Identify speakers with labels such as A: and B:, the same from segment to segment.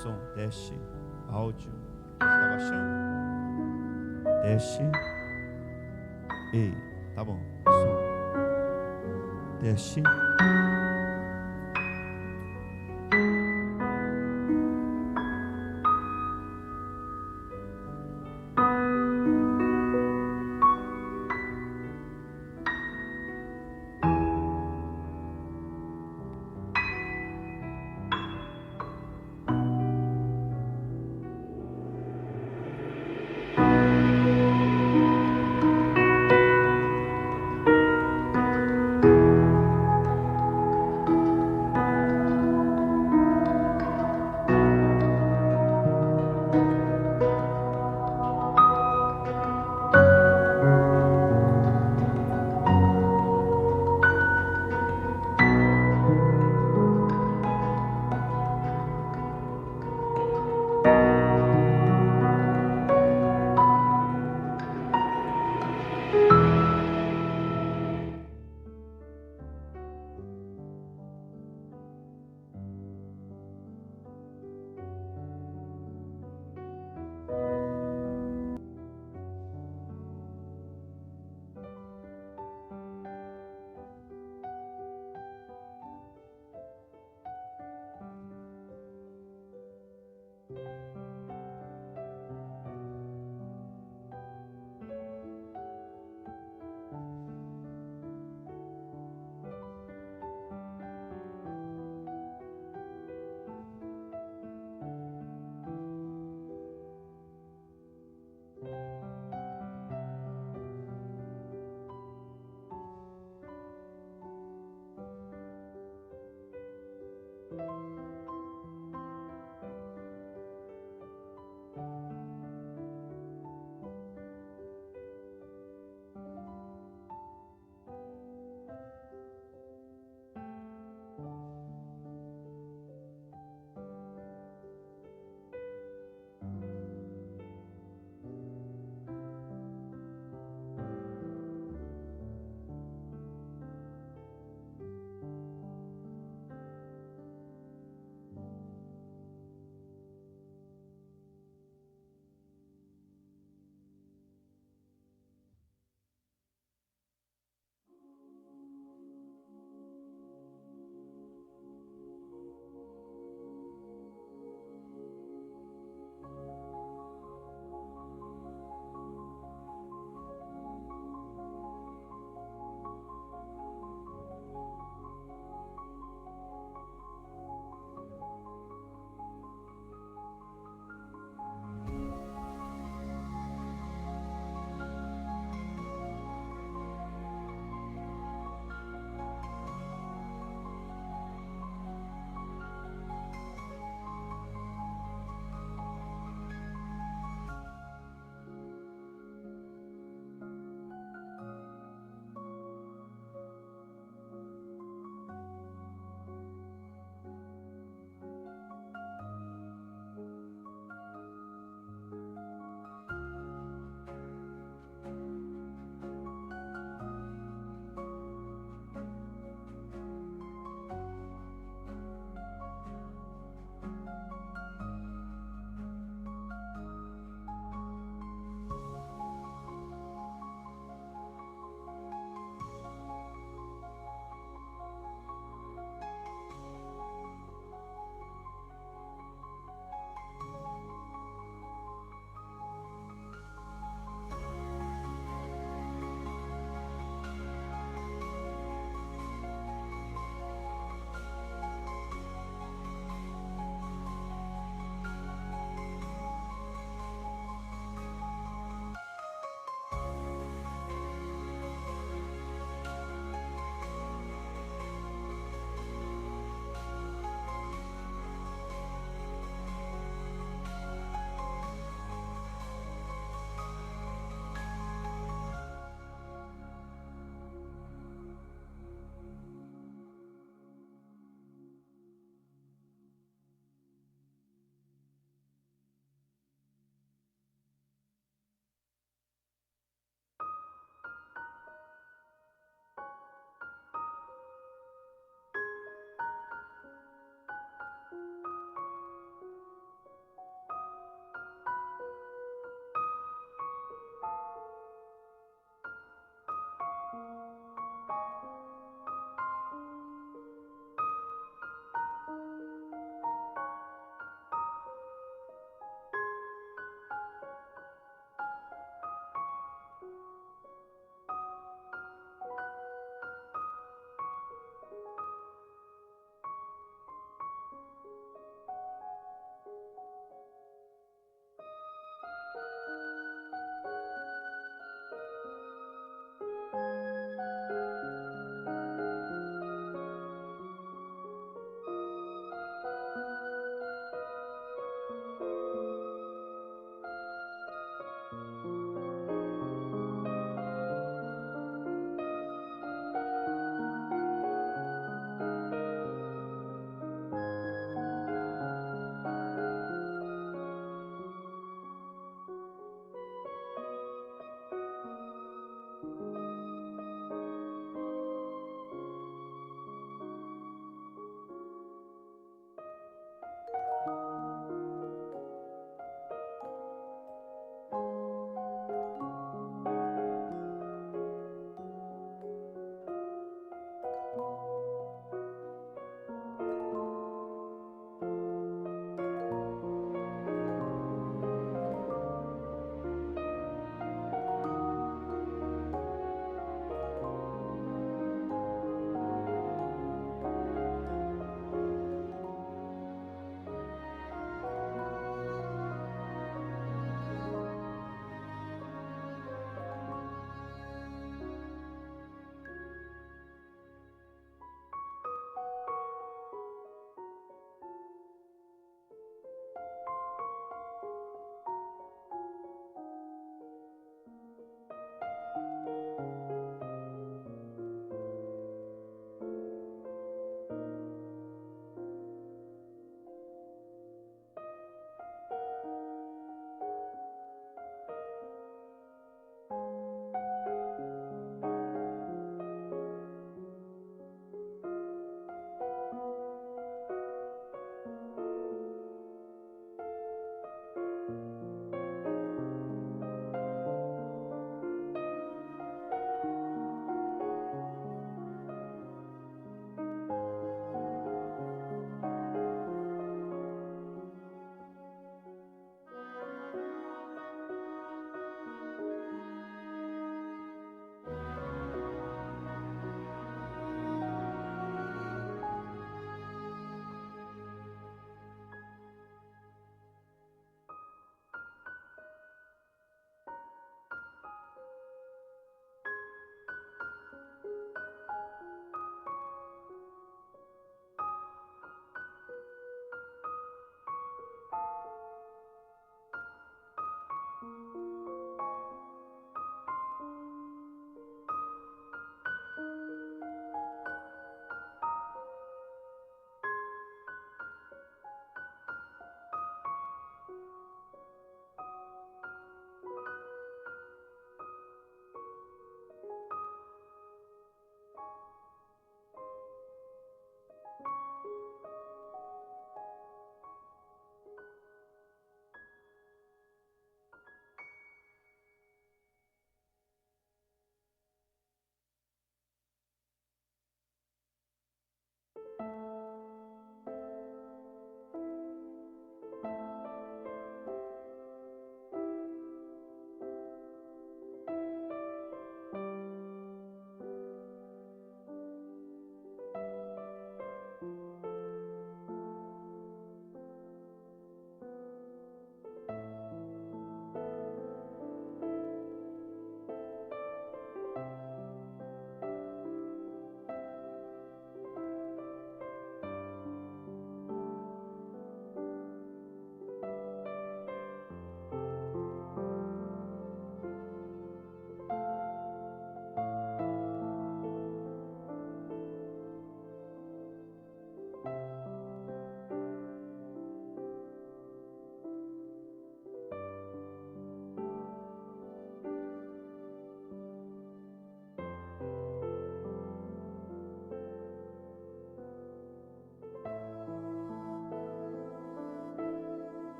A: som, teste, áudio. Está baixando? Teste. Ei, tá bom. Som. Teste.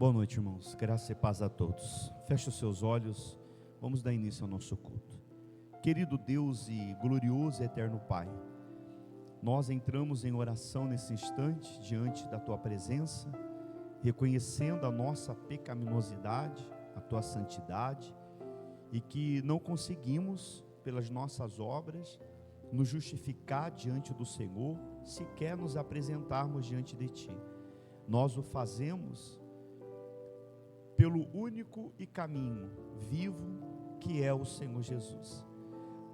A: Boa noite, irmãos. Graça e paz a todos. Feche os seus olhos. Vamos dar início ao nosso culto. Querido Deus e glorioso e eterno Pai, nós entramos em oração nesse instante, diante da Tua presença, reconhecendo a nossa pecaminosidade, a Tua santidade, e que não conseguimos, pelas nossas obras, nos justificar diante do Senhor, sequer nos apresentarmos diante de Ti. Nós o fazemos pelo único e caminho vivo que é o Senhor Jesus.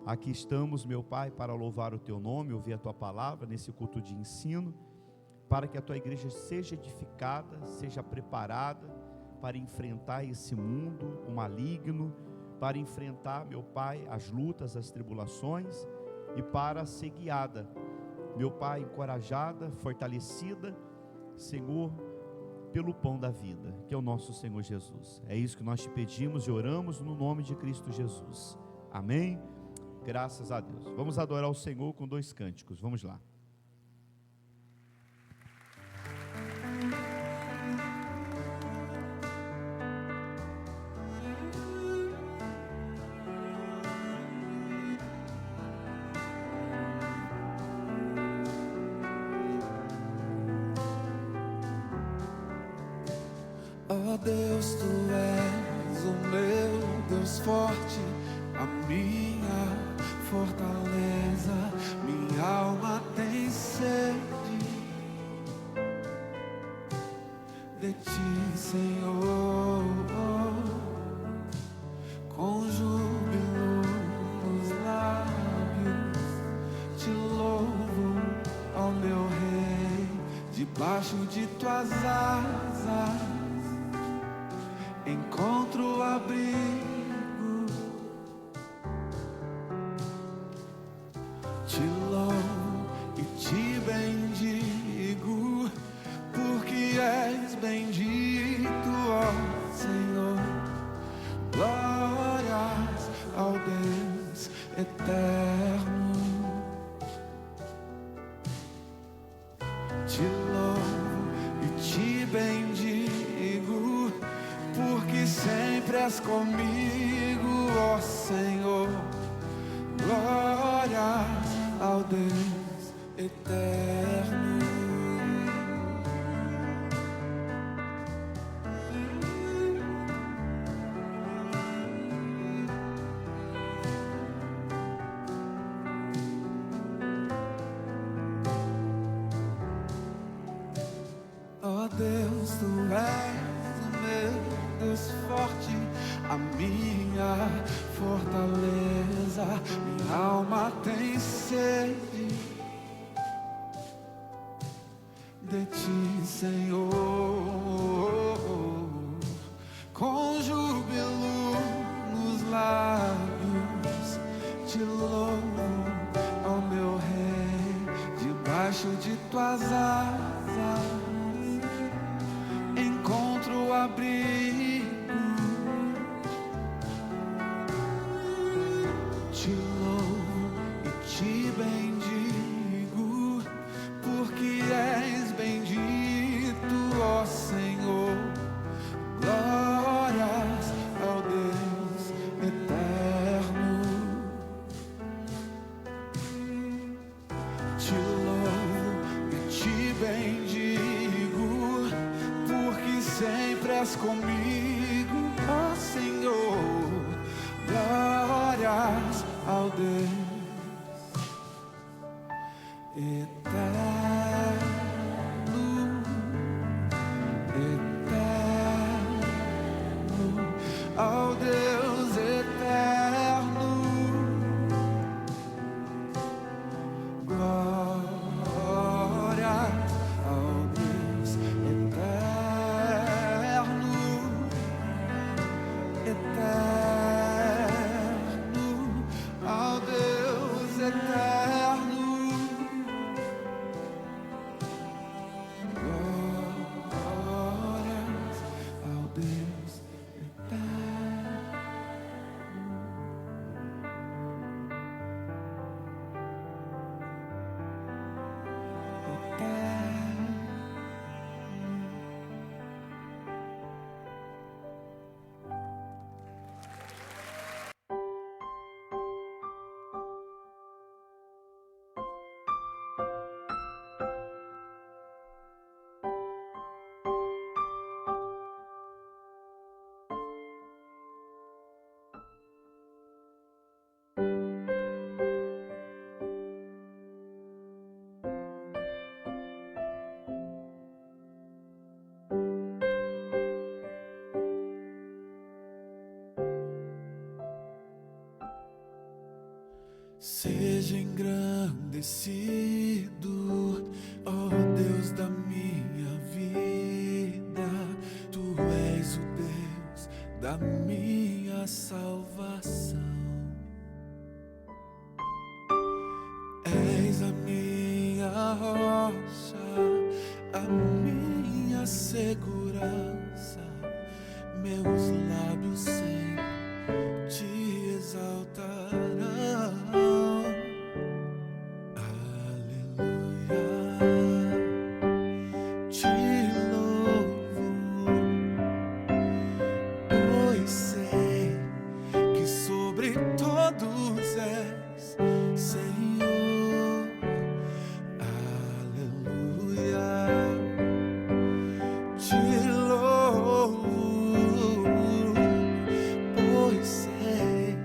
A: Aqui estamos, meu Pai, para louvar o Teu nome, ouvir a Tua palavra nesse culto de ensino, para que a Tua igreja seja edificada, seja preparada para enfrentar esse mundo, o maligno, para enfrentar, meu Pai, as lutas, as tribulações, e para ser guiada, meu Pai, encorajada, fortalecida, Senhor, pelo pão da vida, que é o nosso Senhor Jesus. É isso que nós te pedimos e oramos no nome de Cristo Jesus. Amém? Graças a Deus. Vamos adorar o Senhor com 2 cânticos. Vamos lá.
B: Ó Deus, Tu és o meu Deus forte, a minha fortaleza, minha alma tem sede de Ti, Senhor. Com júbilo nos lábios Te louvo, ó meu Rei, debaixo de Tuas asas encontro abrigo. Te louvo e Te bendigo, porque és bendito, ó Senhor. Glórias ao Deus eterno. Te louvo e Te bendigo, porque sempre és comigo, ó Senhor. Glórias ao Deus eterno. Ó Deus, Tu és o meu Deus forte, a minha fortaleza, minha alma tem sede de Ti, Senhor. Com júbilo nos lábios Te louvo, ó meu Rei, debaixo de Tuas asas encontro abrigo. Te louvo e Te bendigo, porque és bendito, ó Senhor. Glórias ao Deus eterno. Te louvo e Te bendigo, porque sempre és comigo, ó Senhor. Glórias ao Deus eterno, eterno, ao Deus eterno. Glórias ao Deus eterno, eterno, ao Deus eterno. Seja engrandecido, ó Deus da minha vida. Tu és o Deus da minha salvação. És a minha rocha, a minha segurança. Meus lábios sempre te exaltarão. Aleluia, te louvo, pois sei que sobre todos és Senhor. Aleluia, te louvo, pois sei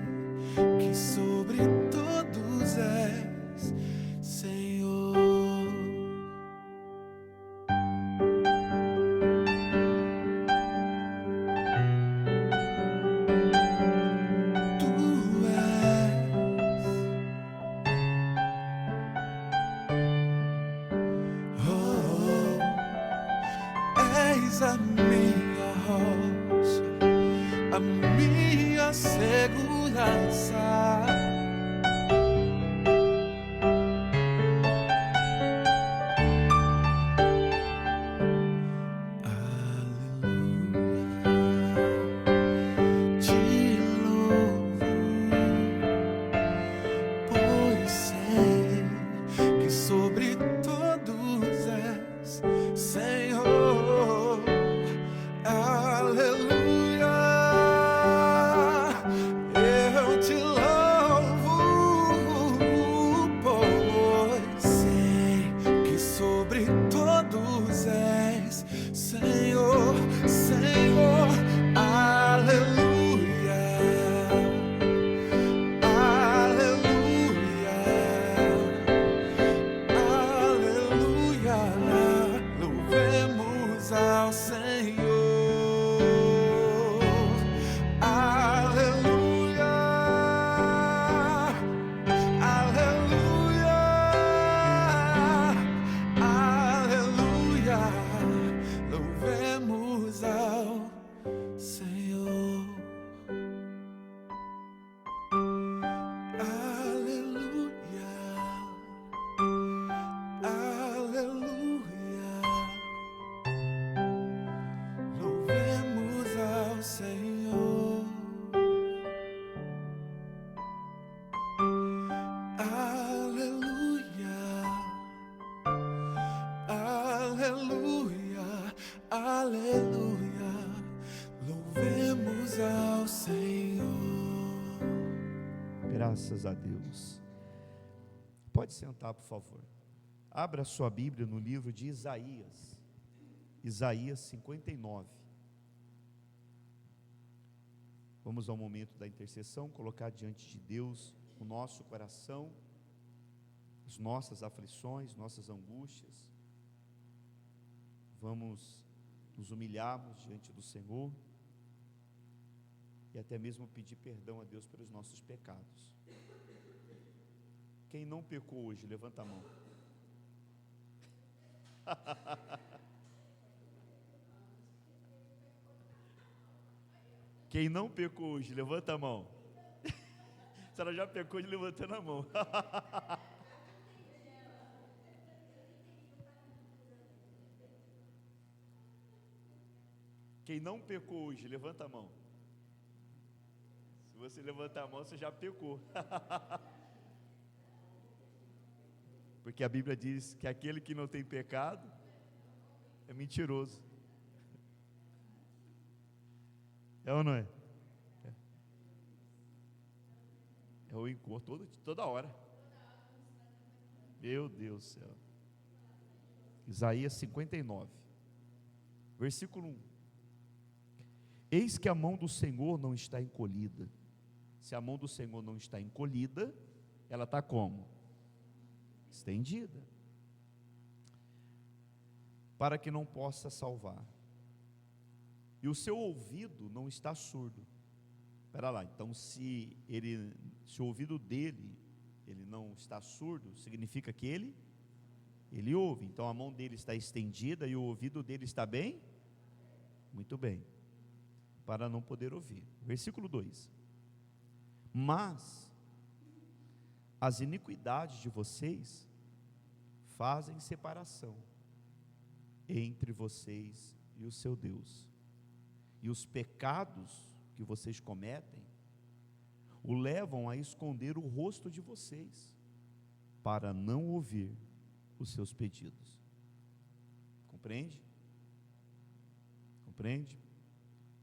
B: que sobre todos és Senhor. Tu és a minha rocha, a minha segurança. Aleluia, te louvo, pois sei que sobre todos és Senhor. Aleluia, eu te louvo, pois sei que sobre todos és Senhor, Senhor. Aleluia, aleluia, aleluia. Louvemos ao Senhor. Aleluia, aleluia, aleluia. Louvemos ao Senhor. Aleluia, aleluia. Louvemos ao Senhor. Aleluia, aleluia, aleluia. Louvemos ao Senhor.
A: Graças a Deus. Pode sentar, por favor. Abra a sua Bíblia no livro de Isaías. Isaías 59. Vamos ao momento da intercessão, colocar diante de Deus o nosso coração, as nossas aflições, nossas angústias. Vamos nos humilharmos diante do Senhor e até mesmo pedir perdão a Deus pelos nossos pecados. Quem não pecou hoje, levanta a mão. Quem não pecou hoje, levanta a mão. Se ela já pecou, levantando a mão. Quem não pecou hoje, levanta a mão. Se você levantar a mão, você já pecou. Porque a Bíblia diz que aquele que não tem pecado é mentiroso. É ou não é? É o encontro toda hora. Meu Deus do céu. Isaías 59, versículo 1. Eis que a mão do Senhor não está encolhida. Se a mão do Senhor não está encolhida, ela está como? Estendida, para que não possa salvar. E o seu ouvido não está surdo. Espera lá, então se o ouvido dele ele não está surdo, significa que ele ouve. Então a mão dele está estendida e o ouvido dele está bem? Muito bem, para não poder ouvir. Versículo 2: mas as iniquidades de vocês fazem separação entre vocês e o seu Deus, e os pecados que vocês cometem o levam a esconder o rosto de vocês, para não ouvir os seus pedidos. Compreende? Compreende?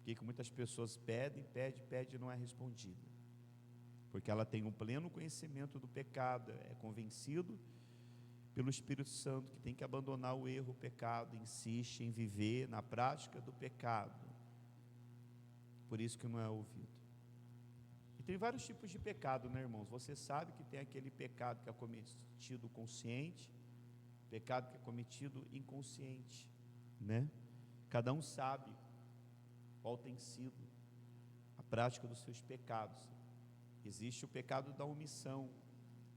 A: Porque muitas pessoas pedem e não é respondida, porque ela tem um pleno conhecimento do pecado, é convencido pelo Espírito Santo que tem que abandonar o erro, o pecado, insiste em viver na prática do pecado, por isso que não é ouvido. E tem vários tipos de pecado, né, irmãos? Você sabe que tem aquele pecado que é cometido consciente, pecado que é cometido inconsciente, né? Cada um sabe qual tem sido a prática dos seus pecados. Existe o pecado da omissão,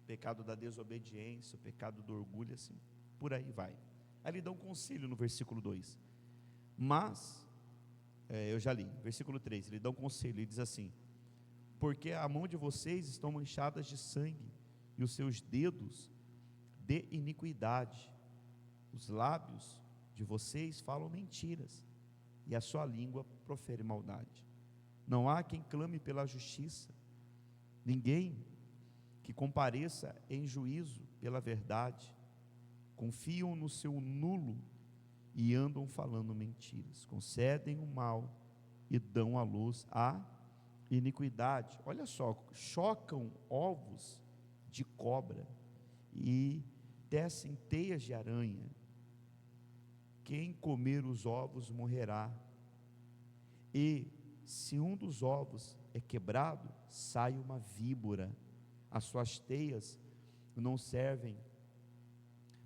A: o pecado da desobediência, o pecado do orgulho, assim, por aí vai. Aí ele dá um conselho no versículo 2, mas, eu já li, versículo 3, ele dá um conselho, ele diz assim: porque a mão de vocês estão manchadas de sangue, e os seus dedos de iniquidade, os lábios de vocês falam mentiras, e a sua língua profere maldade. Não há quem clame pela justiça, ninguém que compareça em juízo pela verdade. Confiam no seu nulo e andam falando mentiras, concedem o mal e dão à luz a iniquidade. Olha só, chocam ovos de cobra e tecem teias de aranha. Quem comer os ovos morrerá, e se um dos ovos é quebrado, sai uma víbora. As suas teias não servem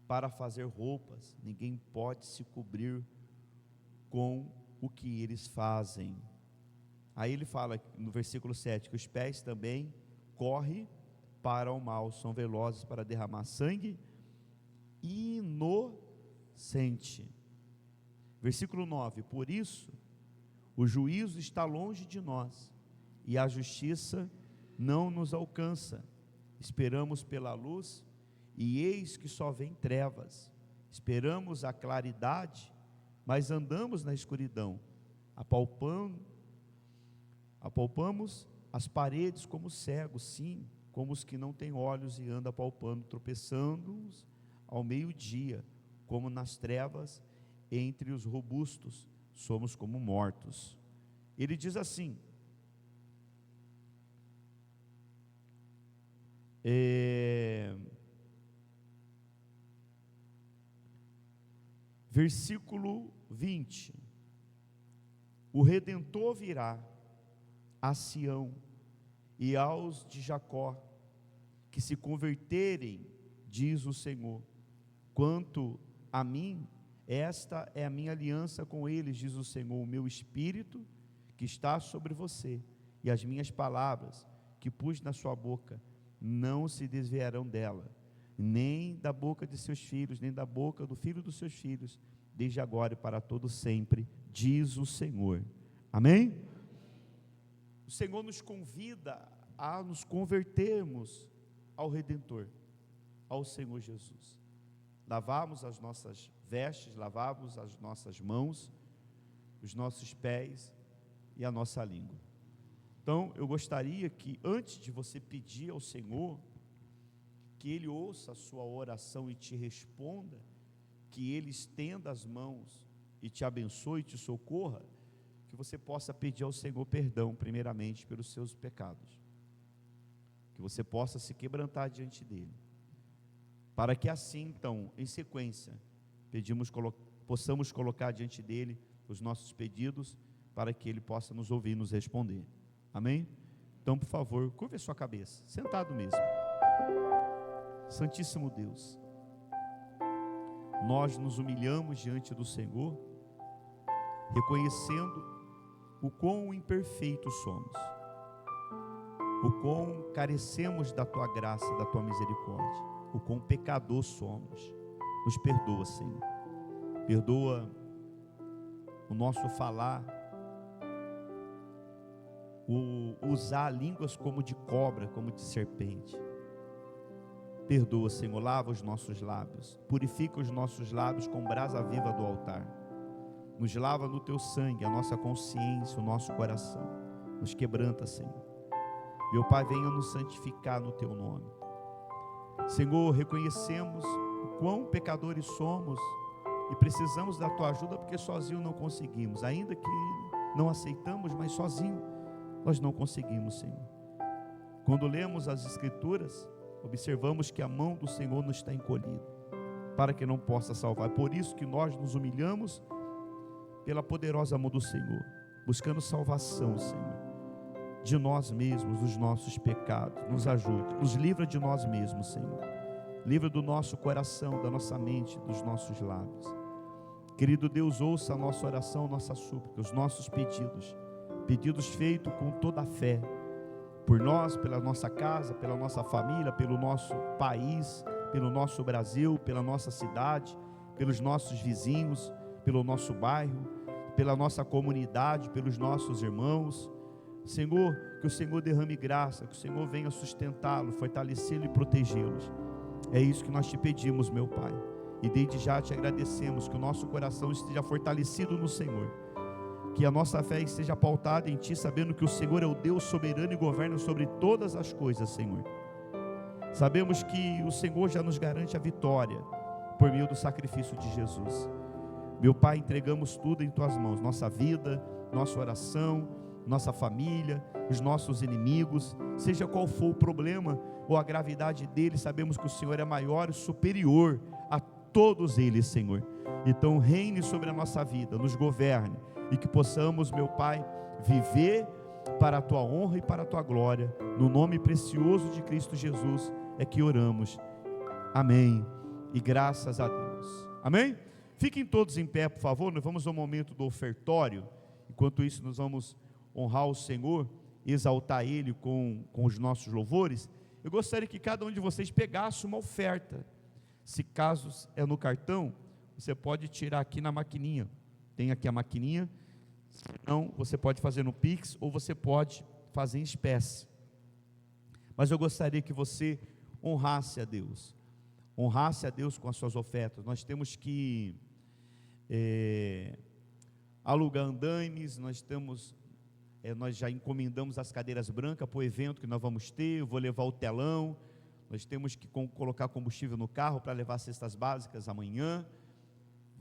A: para fazer roupas, ninguém pode se cobrir com o que eles fazem. Aí ele fala no versículo 7, que os pés também correm para o mal, são velozes para derramar sangue inocente. Versículo 9, por isso o juízo está longe de nós, e a justiça não nos alcança. Esperamos pela luz, e eis que só vem trevas. Esperamos a claridade, mas andamos na escuridão. Apalpamos as paredes como cegos, sim, como os que não têm olhos e andam apalpando, tropeçando ao meio-dia, como nas trevas entre os robustos, somos como mortos. Ele diz assim, versículo 20, o Redentor virá a Sião e aos de Jacó, que se converterem, diz o Senhor. Quanto a mim, esta é a minha aliança com eles, diz o Senhor, o meu espírito que está sobre você, e as minhas palavras que pus na sua boca, não se desviarão dela, nem da boca de seus filhos, nem da boca do filho dos seus filhos, desde agora e para todo sempre, diz o Senhor. Amém? O Senhor nos convida a nos convertermos ao Redentor, ao Senhor Jesus. Lavarmos as nossas vestes, lavarmos as nossas mãos, os nossos pés e a nossa língua. Então, eu gostaria que, antes de você pedir ao Senhor, que Ele ouça a sua oração e te responda, que Ele estenda as mãos e te abençoe e te socorra, que você possa pedir ao Senhor perdão, primeiramente, pelos seus pecados, que você possa se quebrantar diante dEle, para que assim, então, em sequência, possamos colocar diante dEle os nossos pedidos, para que Ele possa nos ouvir e nos responder. Amém? Então, por favor, curve a sua cabeça, sentado mesmo. Santíssimo Deus, nós nos humilhamos diante do Senhor, reconhecendo o quão imperfeitos somos. o quão carecemos da tua graça, da tua misericórdia, o quão pecador somos. Nos perdoa, Senhor. Perdoa o nosso falar, o usar línguas como de cobra, como de serpente. Perdoa, Senhor, lava os nossos lábios, purifica os nossos lábios com brasa viva do altar. Nos lava no teu sangue, a nossa consciência, o nosso coração. Nos quebranta, Senhor. Meu Pai, venha nos santificar no teu nome. Senhor, reconhecemos o quão pecadores somos e precisamos da tua ajuda, porque sozinho não conseguimos. Ainda que não aceitamos, mas sozinho nós não conseguimos, Senhor. Quando lemos as Escrituras, observamos que a mão do Senhor nos está encolhida, para que não possa salvar. Por isso que nós nos humilhamos pela poderosa mão do Senhor, buscando salvação, Senhor, de nós mesmos, dos nossos pecados. Nos ajude, nos livra de nós mesmos, Senhor. Livra do nosso coração, da nossa mente, dos nossos lábios. Querido Deus, ouça a nossa oração, nossa súplica, os nossos pedidos feitos com toda a fé, por nós, pela nossa casa, pela nossa família, pelo nosso país, pelo nosso Brasil, pela nossa cidade, pelos nossos vizinhos, pelo nosso bairro, pela nossa comunidade, pelos nossos irmãos. Senhor, que o Senhor derrame graça, que o Senhor venha sustentá-lo, fortalecê-lo e protegê-los. É isso que nós te pedimos, meu Pai, e desde já te agradecemos. Que o nosso coração esteja fortalecido no Senhor, que a nossa fé esteja pautada em Ti, sabendo que o Senhor é o Deus soberano e governa sobre todas as coisas, Senhor. Sabemos que o Senhor já nos garante a vitória por meio do sacrifício de Jesus. Meu Pai, entregamos tudo em Tuas mãos, nossa vida, nossa oração, nossa família, os nossos inimigos, seja qual for o problema ou a gravidade deles, sabemos que o Senhor é maior e superior a todos eles, Senhor. Então reine sobre a nossa vida, nos governe, e que possamos, meu Pai, viver para a Tua honra e para a Tua glória. No nome precioso de Cristo Jesus é que oramos. Amém. E graças a Deus. Amém? Fiquem todos em pé, por favor. Nós vamos ao momento do ofertório. Enquanto isso, nós vamos honrar o Senhor, exaltar Ele com os nossos louvores. Eu gostaria que cada um de vocês pegasse uma oferta. Se caso é no cartão, você pode tirar aqui na maquininha. Tem aqui a maquininha. Se não, você pode fazer no Pix ou você pode fazer em espécie. Mas eu gostaria que você honrasse a Deus. Honrasse a Deus com as suas ofertas. Nós temos que alugar andaimes, nós já encomendamos as cadeiras brancas para o evento que nós vamos ter. Eu vou levar o telão. Nós temos que colocar combustível no carro para levar cestas básicas amanhã.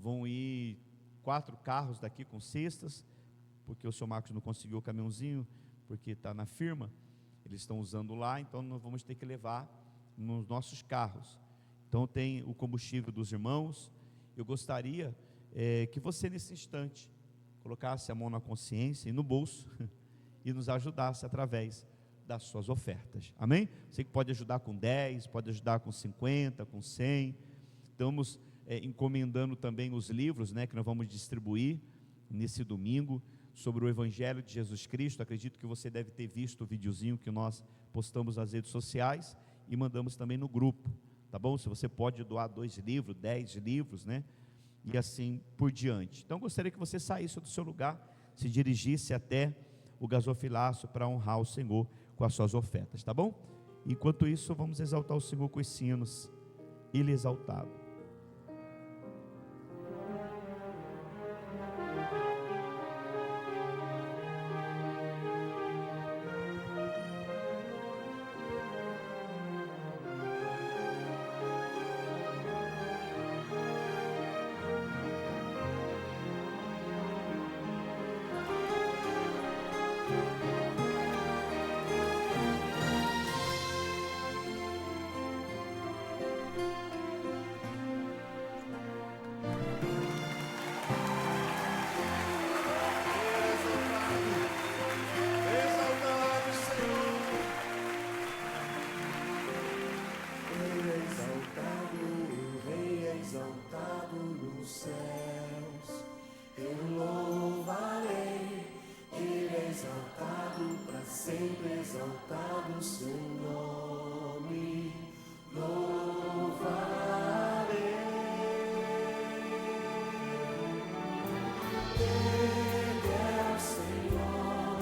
A: Vão ir 4 carros daqui com cestas, porque o senhor Marcos não conseguiu o caminhãozinho, porque está na firma, eles estão usando lá, então nós vamos ter que levar nos nossos carros. Então tem o combustível dos irmãos. Eu gostaria que você nesse instante colocasse a mão na consciência e no bolso e nos ajudasse através das suas ofertas, amém? Você que pode ajudar com 10, pode ajudar com 50, com 100, estamos encomendando também os livros, que nós vamos distribuir nesse domingo, sobre o Evangelho de Jesus Cristo. Acredito que você deve ter visto o videozinho que nós postamos nas redes sociais e mandamos também no grupo, tá bom? Se você pode doar 2 livros, 10 livros, e assim por diante. Então gostaria que você saísse do seu lugar, se dirigisse até o gasofilaço para honrar o Senhor com as suas ofertas, tá bom? Enquanto isso, vamos exaltar o Senhor com os sinos. Ele é exaltado.
B: sempre exaltado o seu nome, louvarei. Ele é o Senhor,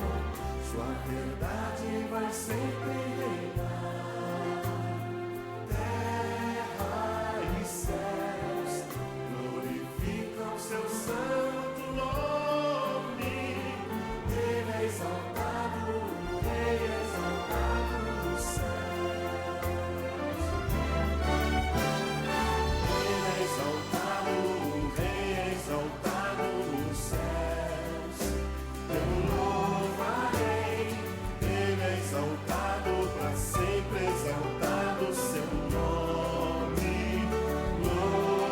B: sua verdade vai sempre reinar. Terra e céus glorificam seu santo nome. Ele é exaltado, o Rei exaltado nos céus. Ele é exaltado, o Rei exaltado nos céus. Eu louvarei. Ele é exaltado para sempre, exaltado o seu nome. Louvarei.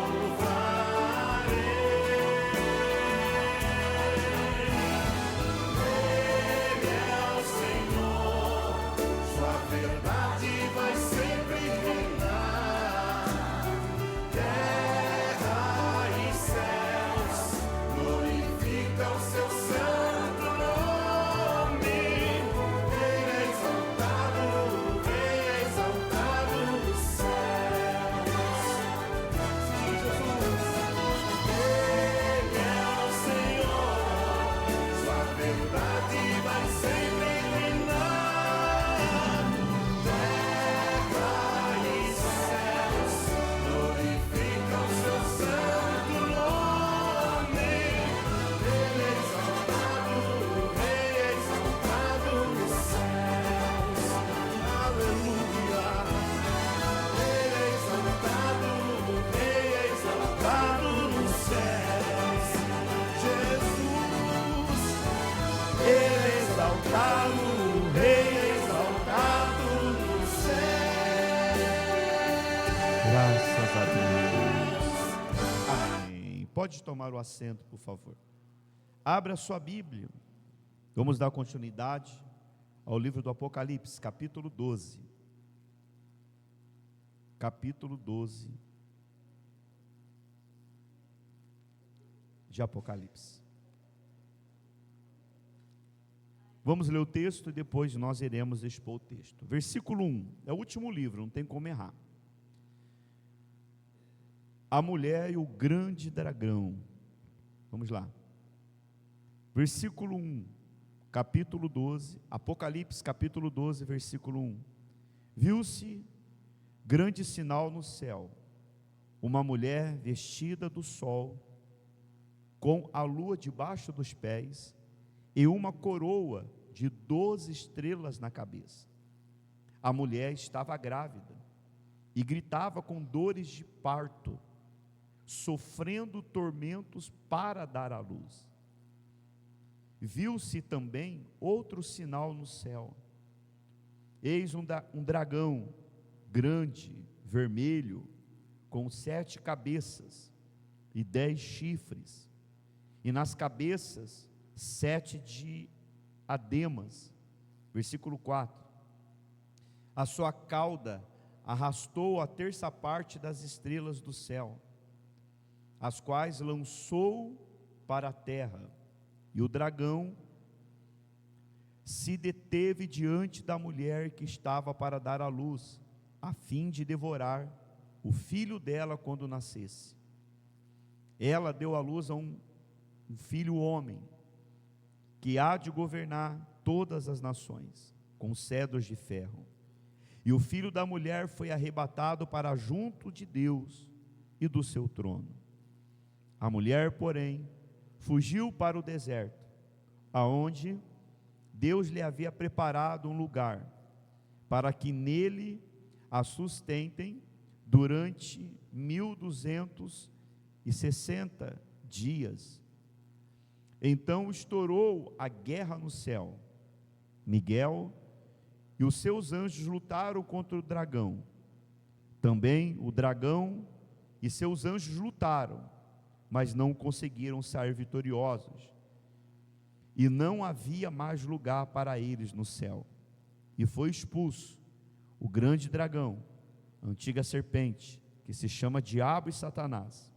B: Ele é o Senhor, sua verdade vai sempre reinar. Terra e céus glorificam seu santo nome. Ele é exaltado, o Rei exaltado nos céus. Sim, Jesus. Ele é o Senhor, sua verdade vai sempre reinar. Terra e céus glorificam seu santo nome. Ele é exaltado, o Rei exaltado nos céus. Aleluia. Ele é exaltado, o Rei exaltado nos céus. Jesus. Ele é exaltado, o Rei exaltado nos céus.
A: Graças a Deus. Amém. Pode tomar o assento, por favor. Abra a sua Bíblia. Vamos dar continuidade ao livro do Apocalipse, capítulo 12. Capítulo 12 de Apocalipse. Vamos ler o texto e depois nós iremos expor o texto. Versículo 1, é o último livro, não tem como errar. A mulher e o grande dragão. Vamos lá. Versículo 1, capítulo 12, Apocalipse capítulo 12, versículo 1. Viu-se grande sinal no céu, uma mulher vestida do sol, com a lua debaixo dos pés, e uma coroa de 12 estrelas na cabeça. A mulher estava grávida, e gritava com dores de parto, sofrendo tormentos para dar à luz. Viu-se também outro sinal no céu. Eis um dragão grande, vermelho, com 7 cabeças e 10 chifres, e nas cabeças 7 diademas. Versículo 4. A sua cauda arrastou a terça parte das estrelas do céu, as quais lançou para a terra, e o dragão se deteve diante da mulher que estava para dar à luz, a fim de devorar o filho dela quando nascesse. Ela deu à luz a um filho homem, que há de governar todas as nações, com cetros de ferro. E o filho da mulher foi arrebatado para junto de Deus e do seu trono. A mulher, porém, fugiu para o deserto, aonde Deus lhe havia preparado um lugar, para que nele a sustentem durante 1260 dias. Então estourou a guerra no céu. Miguel e os seus anjos lutaram contra o dragão. Também o dragão e seus anjos lutaram, mas não conseguiram sair vitoriosos. E não havia mais lugar para eles no céu. E foi expulso o grande dragão, a antiga serpente, que se chama Diabo e Satanás,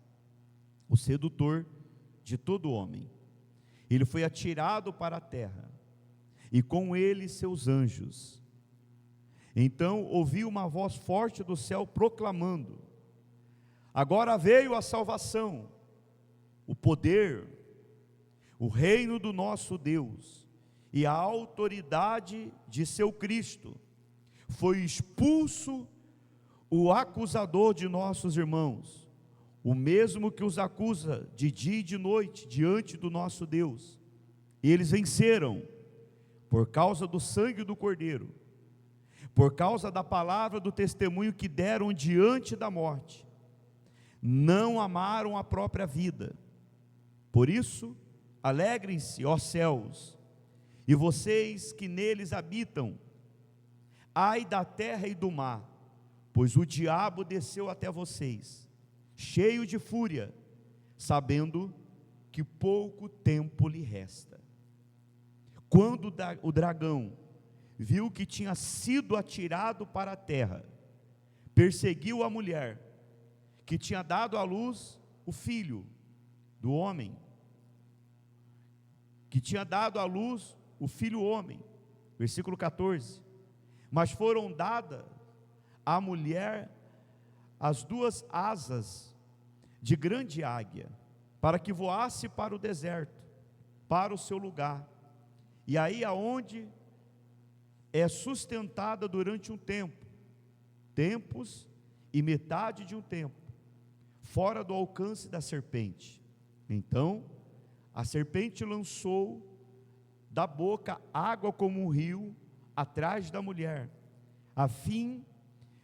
A: o sedutor de todo homem. Ele foi atirado para a terra, e com ele seus anjos. Então ouvi uma voz forte do céu proclamando: agora veio a salvação, o poder, o reino do nosso Deus e a autoridade de seu Cristo. Foi expulso o acusador de nossos irmãos, o mesmo que os acusa de dia e de noite diante do nosso Deus. Eles venceram por causa do sangue do Cordeiro, por causa da palavra do testemunho que deram diante da morte. Não amaram a própria vida. Por isso, alegrem-se, ó céus, e vocês que neles habitam. Ai da terra e do mar, pois o diabo desceu até vocês, cheio de fúria, sabendo que pouco tempo lhe resta. Quando o dragão viu que tinha sido atirado para a terra, perseguiu a mulher que tinha dado à luz o filho do homem, que tinha dado à luz o filho homem, versículo 14, mas foram dadas à mulher as duas asas de grande águia, para que voasse para o deserto, para o seu lugar, e aí aonde é sustentada durante um tempo, tempos e metade de um tempo, fora do alcance da serpente. Então a serpente lançou da boca água como um rio atrás da mulher, a fim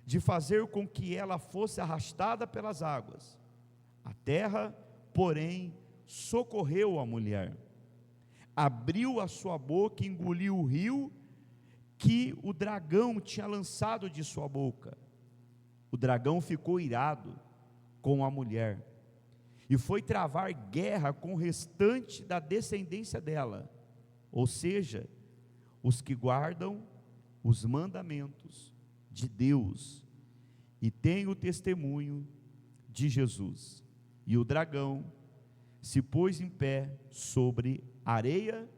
A: de fazer com que ela fosse arrastada pelas águas. A terra, porém, socorreu a mulher, abriu a sua boca e engoliu o rio que o dragão tinha lançado de sua boca. O dragão ficou irado com a mulher e foi travar guerra com o restante da descendência dela, ou seja, os que guardam os mandamentos de Deus e têm o testemunho de Jesus. E o dragão se pôs em pé sobre areia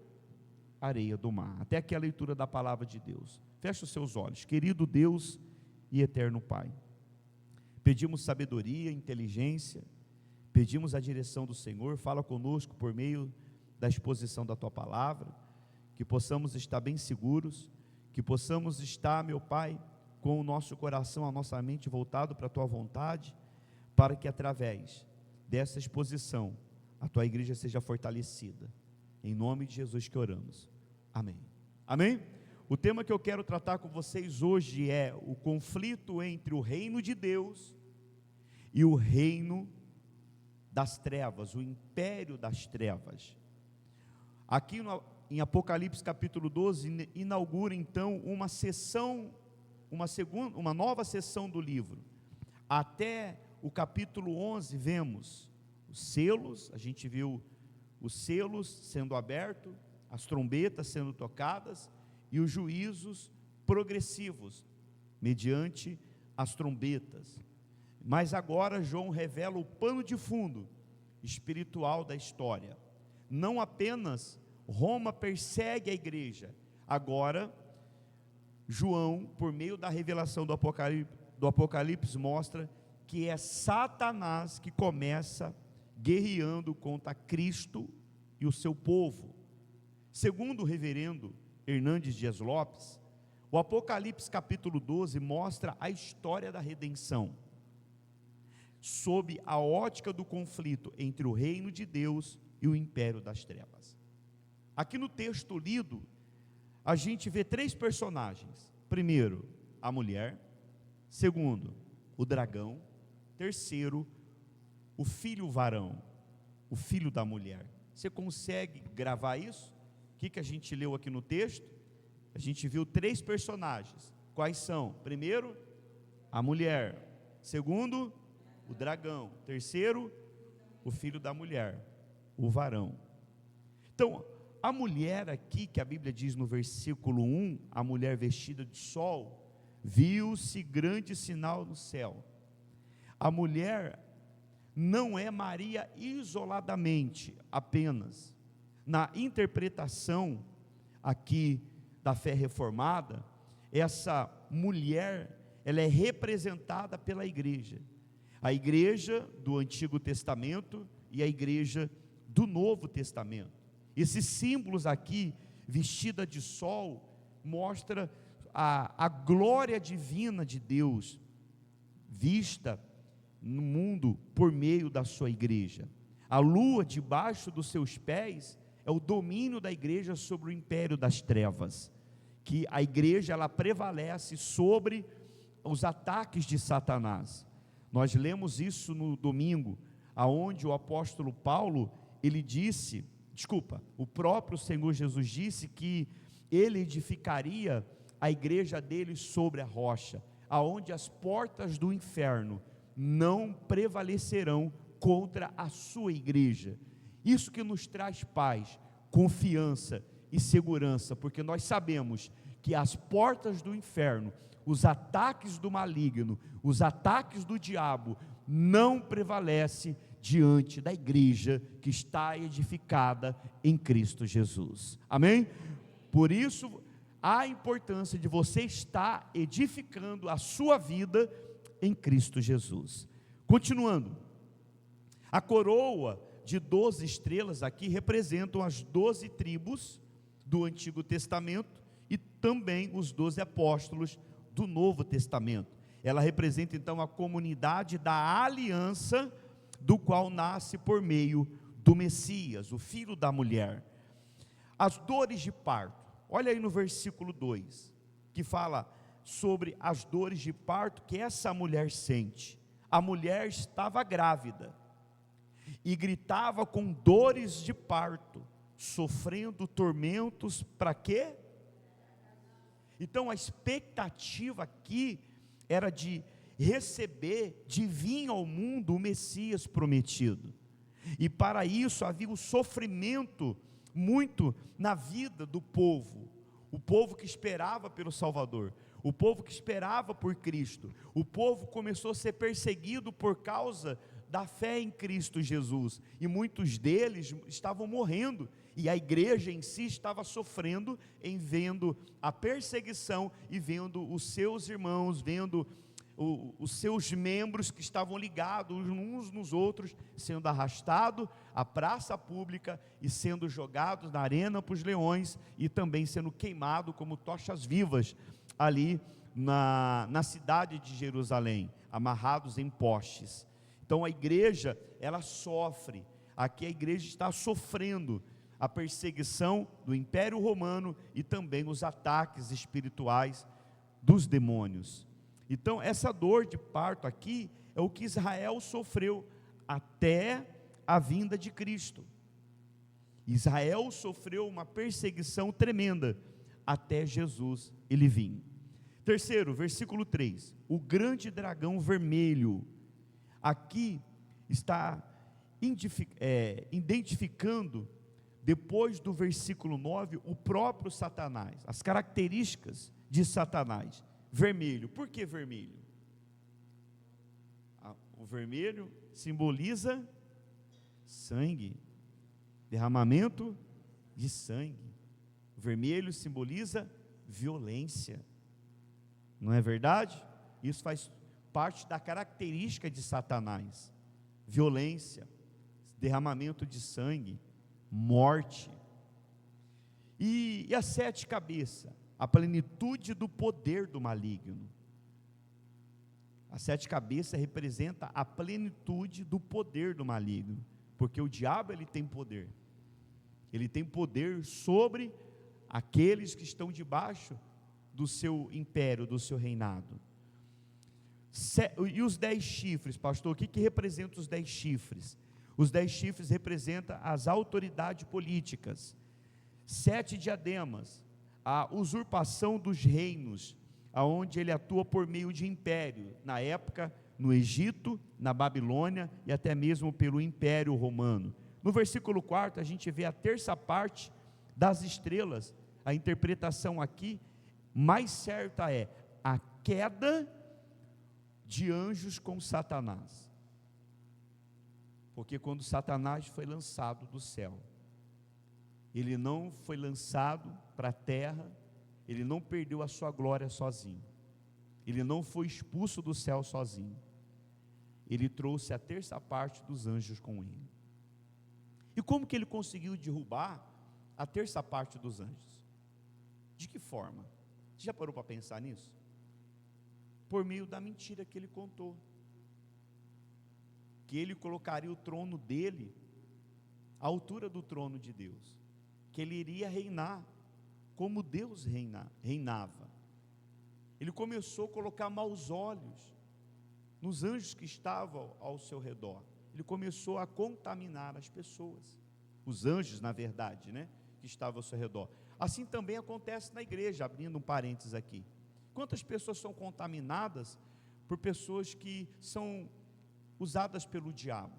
A: do mar. Até aqui a leitura da palavra de Deus. Feche os seus olhos. Querido Deus e eterno Pai, pedimos sabedoria, inteligência, pedimos a direção do Senhor. Fala conosco por meio da exposição da Tua palavra, que possamos estar bem seguros, que possamos estar, meu Pai, com o nosso coração, a nossa mente voltado para a Tua vontade, para que através dessa exposição a Tua igreja seja fortalecida. Em nome de Jesus que oramos. Amém. Amém? O tema que eu quero tratar com vocês hoje é o conflito entre o reino de Deus e o reino das trevas, o império das trevas. Aqui em Apocalipse capítulo 12, inaugura então uma sessão, uma nova sessão do livro. Até o capítulo 11 vemos os selos, a gente viu os selos sendo abertos, as trombetas sendo tocadas e os juízos progressivos mediante as trombetas. Mas agora João revela o pano de fundo espiritual da história. Não apenas Roma persegue a igreja, agora João, por meio da revelação do Apocalipse, mostra que é Satanás que começa guerreando contra Cristo e o seu povo. Segundo o reverendo Hernandes Dias Lopes, o Apocalipse capítulo 12 mostra a história da redenção, sob a ótica do conflito entre o reino de Deus e o império das trevas. Aqui no texto lido, a gente vê três personagens. Primeiro, a mulher. Segundo, o dragão. Terceiro, o filho varão, o filho da mulher. Você consegue gravar isso? O que a gente leu aqui no texto? A gente viu três personagens. Quais são? Primeiro, a mulher. Segundo, o dragão. Terceiro, o filho da mulher, o varão. Então, a mulher aqui, que a Bíblia diz no versículo 1, a mulher vestida de sol, viu-se grande sinal no céu. A mulher não é Maria isoladamente, apenas. Na interpretação aqui da fé reformada, essa mulher, ela é representada pela igreja. A igreja do Antigo Testamento e a igreja do Novo Testamento. Esses símbolos aqui, vestida de sol, mostra a glória divina de Deus, vista no mundo por meio da sua igreja. A lua debaixo dos seus pés é o domínio da igreja sobre o império das trevas, que a igreja ela prevalece sobre os ataques de Satanás. Nós lemos isso no domingo, aonde o apóstolo Paulo, o próprio Senhor Jesus disse que ele edificaria a igreja dele sobre a rocha, aonde as portas do inferno não prevalecerão contra a sua igreja. Isso que nos traz paz, confiança e segurança, porque nós sabemos que as portas do inferno, os ataques do maligno, os ataques do diabo, não prevalecem diante da igreja que está edificada em Cristo Jesus. Amém? Por isso, a importância de você estar edificando a sua vida em Cristo Jesus. Continuando, a coroa de 12 estrelas aqui representam as 12 tribos do Antigo Testamento e também os 12 apóstolos do Novo Testamento. Ela representa então a comunidade da aliança, do qual nasce por meio do Messias, o filho da mulher. As dores de parto, olha aí no versículo 2, que fala sobre as dores de parto que essa mulher sente. A mulher estava grávida e gritava com dores de parto, sofrendo tormentos para quê? Então a expectativa aqui era de receber, de vir ao mundo o Messias prometido, e para isso havia um sofrimento muito na vida do povo, o povo que esperava pelo Salvador, o povo que esperava por Cristo. O povo começou a ser perseguido por causa da fé em Cristo Jesus, e muitos deles estavam morrendo, e a igreja em si estava sofrendo em vendo a perseguição e vendo os seus irmãos, vendo os seus membros que estavam ligados uns nos outros, sendo arrastados à praça pública e sendo jogados na arena para os leões, e também sendo queimados como tochas vivas ali na cidade de Jerusalém, amarrados em postes. Então a igreja, ela sofre, aqui a igreja está sofrendo a perseguição do Império Romano e também os ataques espirituais dos demônios. Então essa dor de parto aqui é o que Israel sofreu até a vinda de Cristo. Israel sofreu uma perseguição tremenda até Jesus ele vir. Terceiro, versículo 3, o grande dragão vermelho, aqui está identificando, depois do versículo 9, o próprio Satanás, as características de Satanás. Vermelho, por que vermelho? O vermelho simboliza sangue, derramamento de sangue. O vermelho simboliza violência, não é verdade? Isso faz parte da característica de Satanás: violência, derramamento de sangue, morte. E as 7 cabeças, a plenitude do poder do maligno. As 7 cabeças representa a plenitude do poder do maligno, porque o diabo ele tem poder sobre aqueles que estão debaixo do seu império, do seu reinado. E os 10 chifres, pastor, o que representa os 10 chifres? Os 10 chifres representam as autoridades políticas. 7 diademas, a usurpação dos reinos, aonde ele atua por meio de império, na época no Egito, na Babilônia e até mesmo pelo Império Romano. No versículo 4 a gente vê a terça parte das estrelas. A interpretação aqui mais certa é a queda de anjos com Satanás, porque quando Satanás foi lançado do céu, ele não foi lançado para a terra, ele não perdeu a sua glória sozinho, ele não foi expulso do céu sozinho, ele trouxe a terça parte dos anjos com ele. E como que ele conseguiu derrubar a terça parte dos anjos? De que forma? Você já parou para pensar nisso? Por meio da mentira que ele contou, que ele colocaria o trono dele à altura do trono de Deus, que ele iria reinar como Deus reinava. Ele começou a colocar maus olhos nos anjos que estavam ao seu redor. Ele começou a contaminar as pessoas, os anjos, na verdade, né, que estavam ao seu redor. Assim também acontece na igreja, abrindo um parênteses aqui. Quantas pessoas são contaminadas por pessoas que são usadas pelo diabo?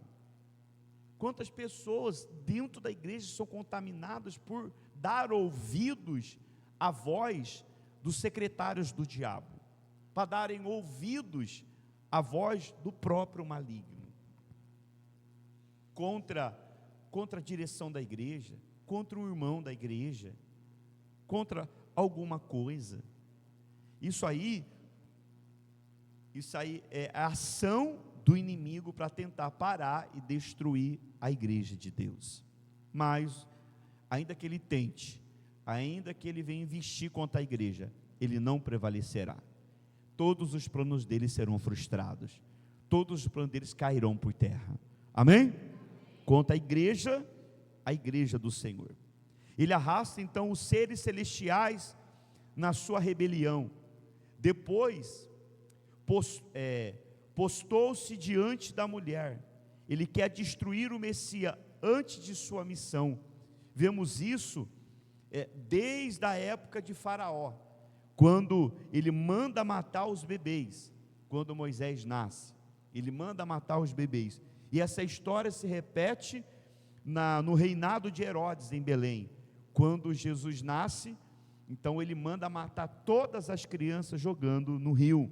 A: Quantas pessoas dentro da igreja são contaminadas por dar ouvidos à voz dos secretários do diabo, para darem ouvidos à voz do próprio maligno, contra a direção da igreja, contra um irmão da igreja, contra alguma coisa. Isso aí é a ação do inimigo para tentar parar e destruir a igreja de Deus. Mas, ainda que ele tente, ainda que ele venha investir contra a igreja, ele não prevalecerá. Todos os planos dele serão frustrados, todos os planos deles cairão por terra. Amém? Contra a igreja do Senhor. Ele arrasta então os seres celestiais na sua rebelião. Depois, postou-se diante da mulher. Ele quer destruir o Messias antes de sua missão. Vemos isso desde a época de Faraó, quando ele manda matar os bebês. Quando Moisés nasce, ele manda matar os bebês. E essa história se repete no reinado de Herodes em Belém. Quando Jesus nasce, então ele manda matar todas as crianças jogando no rio,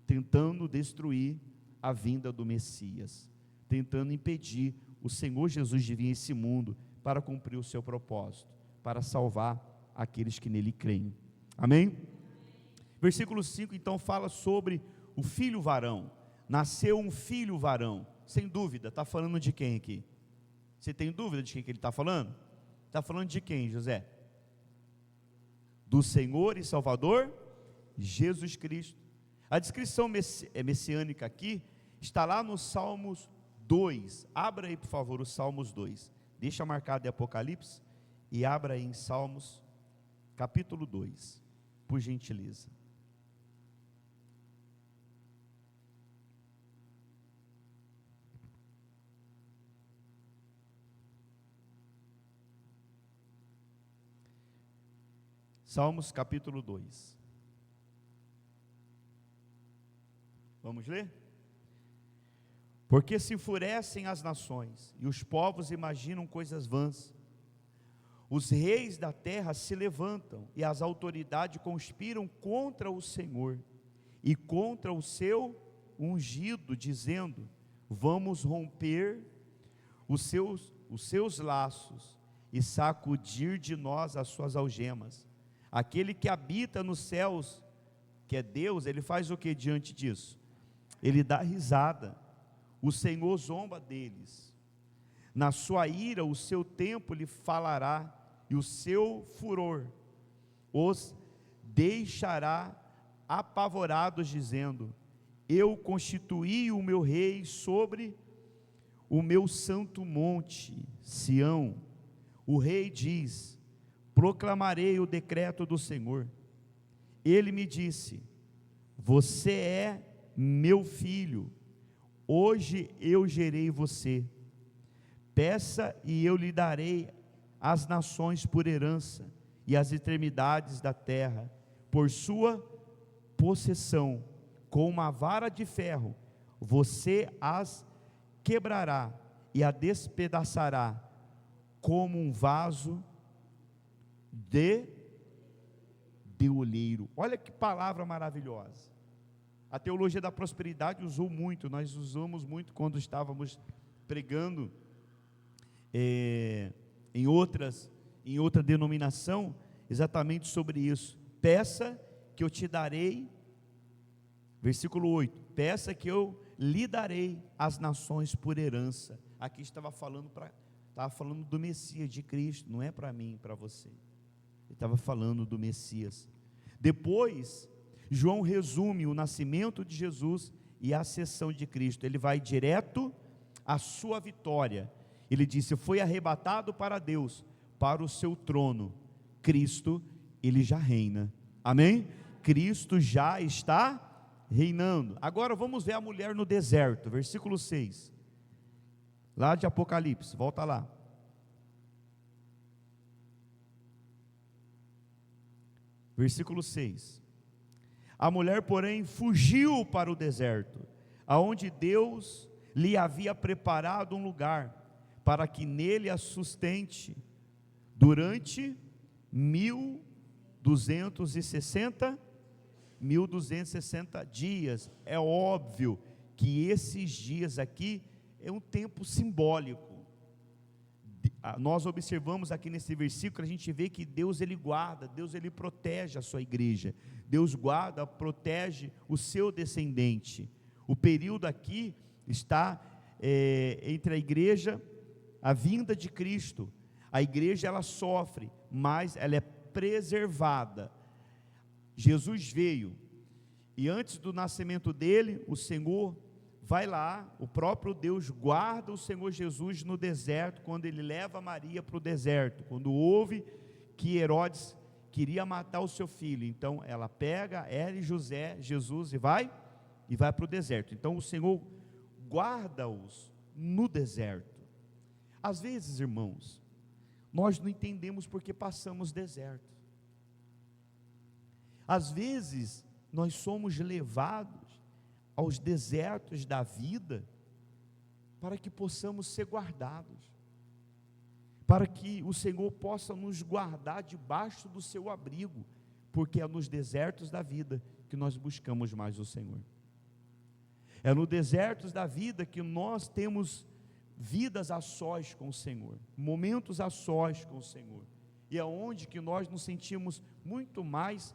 A: tentando destruir a vinda do Messias, tentando impedir o Senhor Jesus de vir a esse mundo para cumprir o seu propósito, para salvar aqueles que nele creem. Amém? Versículo 5 então fala sobre o filho varão. Nasceu um filho varão. Sem dúvida, está falando de quem aqui? Você tem dúvida de quem que ele está falando? Está falando de quem, José? Do Senhor e Salvador Jesus Cristo. A descrição messiânica aqui está lá no Salmos 2. Abra aí, por favor, o Salmos 2. Deixa marcado em Apocalipse e abra aí em Salmos, capítulo 2, por gentileza. Salmos capítulo 2. Vamos ler? Porque se enfurecem as nações, e os povos imaginam coisas vãs. Os reis da terra se levantam, e as autoridades conspiram contra o Senhor, e contra o seu ungido, dizendo: vamos romper os seus laços, e sacudir de nós as suas algemas. Aquele que habita nos céus, que é Deus, ele faz o que diante disso? Ele dá risada. O Senhor zomba deles. Na sua ira, o seu tempo lhe falará, e o seu furor os deixará apavorados, dizendo: eu constituí o meu rei sobre o meu santo monte, Sião. O rei diz: proclamarei o decreto do Senhor. Ele me disse: você é meu filho, hoje eu gerei você. Peça e eu lhe darei as nações por herança, e as extremidades da terra por sua possessão. Com uma vara de ferro você as quebrará e a despedaçará como um vaso de olheiro. Olha que palavra maravilhosa. A teologia da prosperidade usou muito, nós usamos muito quando estávamos pregando em outra denominação, exatamente sobre isso. peça que eu te darei, versículo 8, peça que eu lhe darei as nações por herança. Aqui estava falando do Messias, de Cristo, não é para mim, para você. Ele estava falando do Messias. Depois, João resume o nascimento de Jesus e a ascensão de Cristo. Ele vai direto à sua vitória. Ele disse: foi arrebatado para Deus, para o seu trono. Cristo, ele já reina. Amém? Cristo já está reinando. Agora vamos ver a mulher no deserto, versículo 6. Lá de Apocalipse, volta lá. Versículo 6. A mulher, porém, fugiu para o deserto, aonde Deus lhe havia preparado um lugar, para que nele a sustente durante 1260 dias. É óbvio que esses dias aqui é um tempo simbólico. Nós observamos aqui nesse versículo, a gente vê que Deus ele guarda, Deus ele protege a sua igreja, Deus guarda, protege o seu descendente. O período aqui está entre a igreja, a vinda de Cristo. A igreja ela sofre, mas ela é preservada. Jesus veio, e antes do nascimento dele, o Senhor vai lá, o próprio Deus guarda o Senhor Jesus no deserto, quando ele leva Maria para o deserto, quando houve que Herodes queria matar o seu filho. Então ela pega ela e Jesus e vai para o deserto. Então o Senhor guarda-os no deserto. Às vezes, irmãos, nós não entendemos porque passamos deserto. Às vezes nós somos levados aos desertos da vida, para que possamos ser guardados, para que o Senhor possa nos guardar debaixo do seu abrigo, porque é nos desertos da vida que nós buscamos mais o Senhor. É nos desertos da vida que nós temos vidas a sós com o Senhor, momentos a sós com o Senhor, e é onde que nós nos sentimos muito mais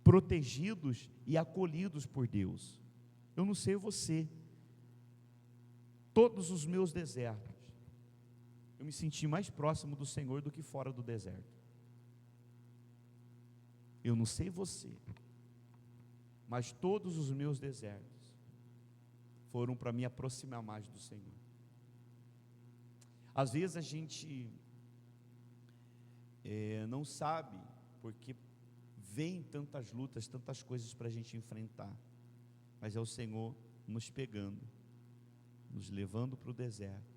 A: protegidos e acolhidos por Deus. Eu não sei você, todos os meus desertos, eu me senti mais próximo do Senhor do que fora do deserto. Eu não sei você, mas todos os meus desertos foram para me aproximar mais do Senhor. Às vezes a gente não sabe, porque vem tantas lutas, tantas coisas para a gente enfrentar, mas é o Senhor nos pegando, nos levando para o deserto,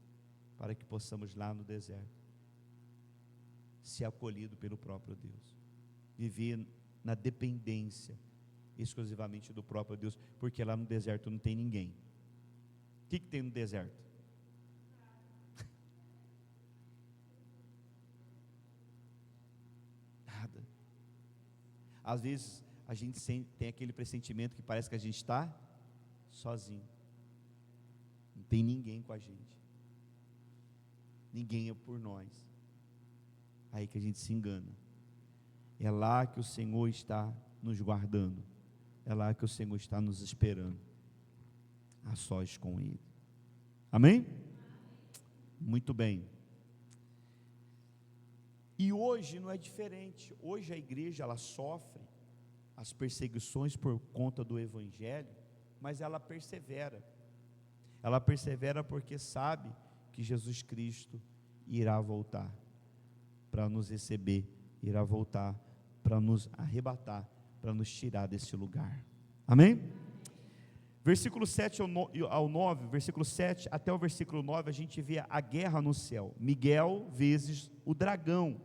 A: para que possamos lá no deserto ser acolhido pelo próprio Deus, viver na dependência exclusivamente do próprio Deus, porque lá no deserto não tem ninguém. O que tem no deserto? Nada. Às vezes a gente tem aquele pressentimento que parece que a gente está sozinho, não tem ninguém com a gente, ninguém é por nós. Aí que a gente se engana. É lá que o Senhor está nos guardando, é lá que o Senhor está nos esperando, a sós com Ele. Amém? Muito bem. E hoje não é diferente. Hoje a igreja ela sofre as perseguições por conta do Evangelho, mas ela persevera. Ela persevera porque sabe que Jesus Cristo irá voltar para nos receber, irá voltar para nos arrebatar, para nos tirar desse lugar. Amém? Versículo 7 ao 9, versículo 7 até o versículo 9, a gente vê a guerra no céu. Miguel vezes o dragão.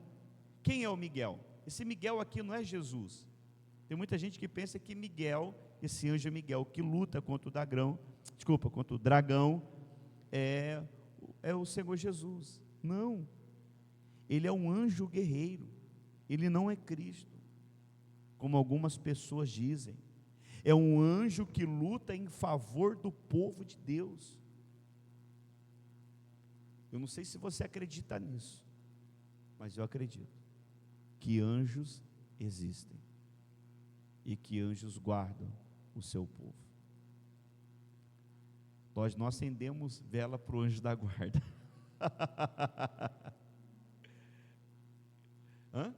A: Quem é o Miguel? Esse Miguel aqui não é Jesus. Tem muita gente que pensa que Miguel, esse anjo Miguel, que luta contra o dragão, é o Senhor Jesus. Não, ele é um anjo guerreiro, ele não é Cristo, como algumas pessoas dizem. É um anjo que luta em favor do povo de Deus. Eu não sei se você acredita nisso, mas eu acredito que anjos existem. e que anjos guardam o seu povo. Nós não acendemos vela para o anjo da guarda. Hã?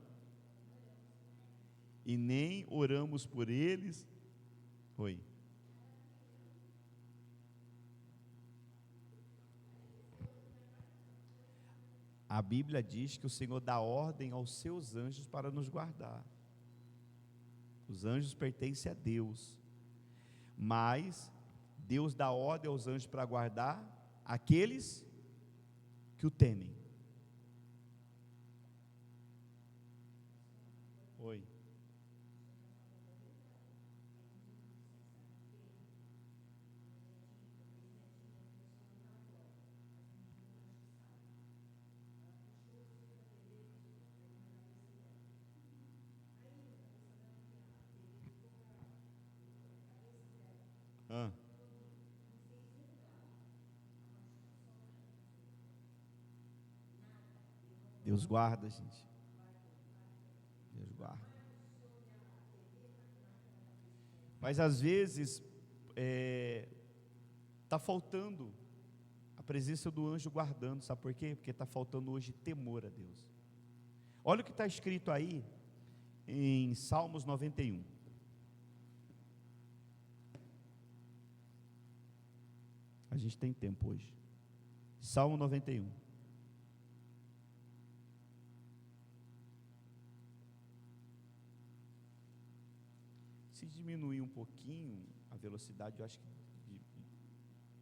A: E nem oramos por eles. Oi. A Bíblia diz que o Senhor dá ordem aos seus anjos para nos guardar. Os anjos pertencem a Deus, mas Deus dá ordem aos anjos para guardar aqueles que o temem. Oi. Deus guarda, gente. Deus guarda. Mas às vezes está faltando a presença do anjo guardando. Sabe por quê? Porque está faltando hoje temor a Deus. Olha o que está escrito aí em Salmos 91. A gente tem tempo hoje. Salmo 91. Se diminuir um pouquinho a velocidade, eu acho que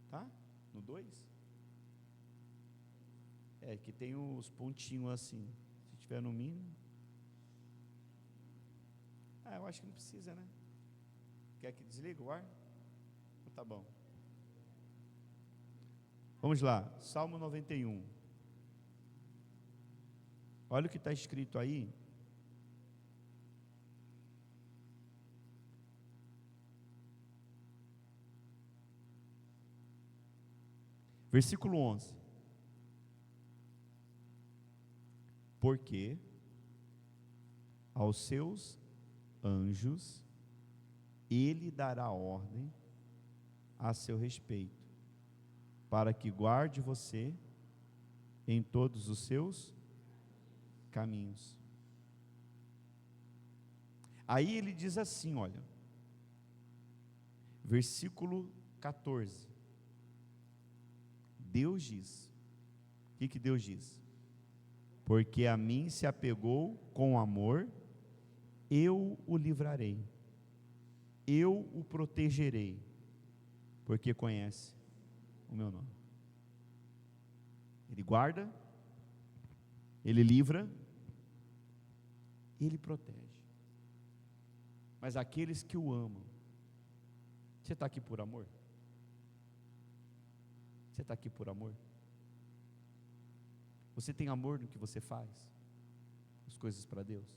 A: tá? No 2? Que tem os pontinhos assim. Se tiver no mínimo. Eu acho que não precisa, né? Quer que desligue o ar? Tá bom. Vamos lá, Salmo 91. Olha o que está escrito aí. Versículo 11. Porque aos seus anjos ele dará ordem a seu respeito, para que guarde você em todos os seus caminhos. Aí ele diz assim, olha, versículo 14. Deus diz, o que Deus diz? Porque a mim se apegou com amor, eu o livrarei, eu o protegerei, porque conhece o meu nome. Ele guarda, ele livra, ele protege. Mas aqueles que o amam, você está aqui por amor? Você está aqui por amor? Você tem amor no que você faz? As coisas para Deus?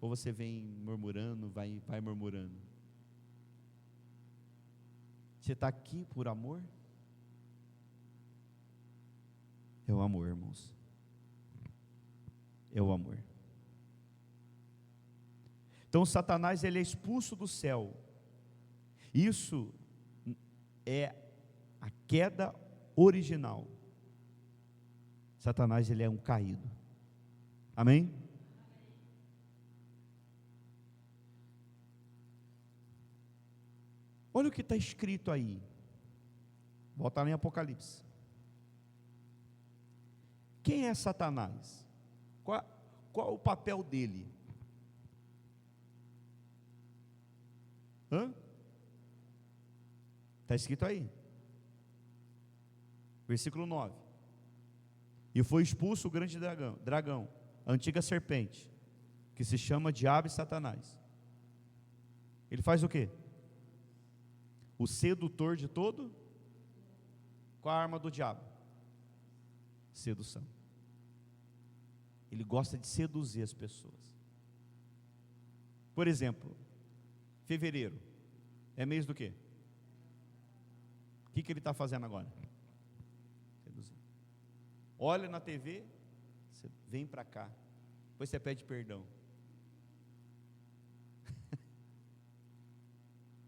A: Ou você vem murmurando, vai murmurando? Você está aqui por amor? É o amor, irmãos. É o amor. Então Satanás, ele é expulso do céu. Isso é a queda original. Satanás, ele é um caído. Amém? Olha o que está escrito aí. Volta lá em Apocalipse. Quem é Satanás? Qual o papel dele? Está escrito aí. Versículo 9. E foi expulso o grande dragão, a antiga serpente, que se chama Diabo e Satanás. Ele faz o quê? O sedutor de todo. Qual a arma do diabo? Sedução. Ele gosta de seduzir as pessoas. Por exemplo, fevereiro é mês do quê? O que ele está fazendo agora? Seduzir. Olha na TV, você vem para cá, depois você pede perdão.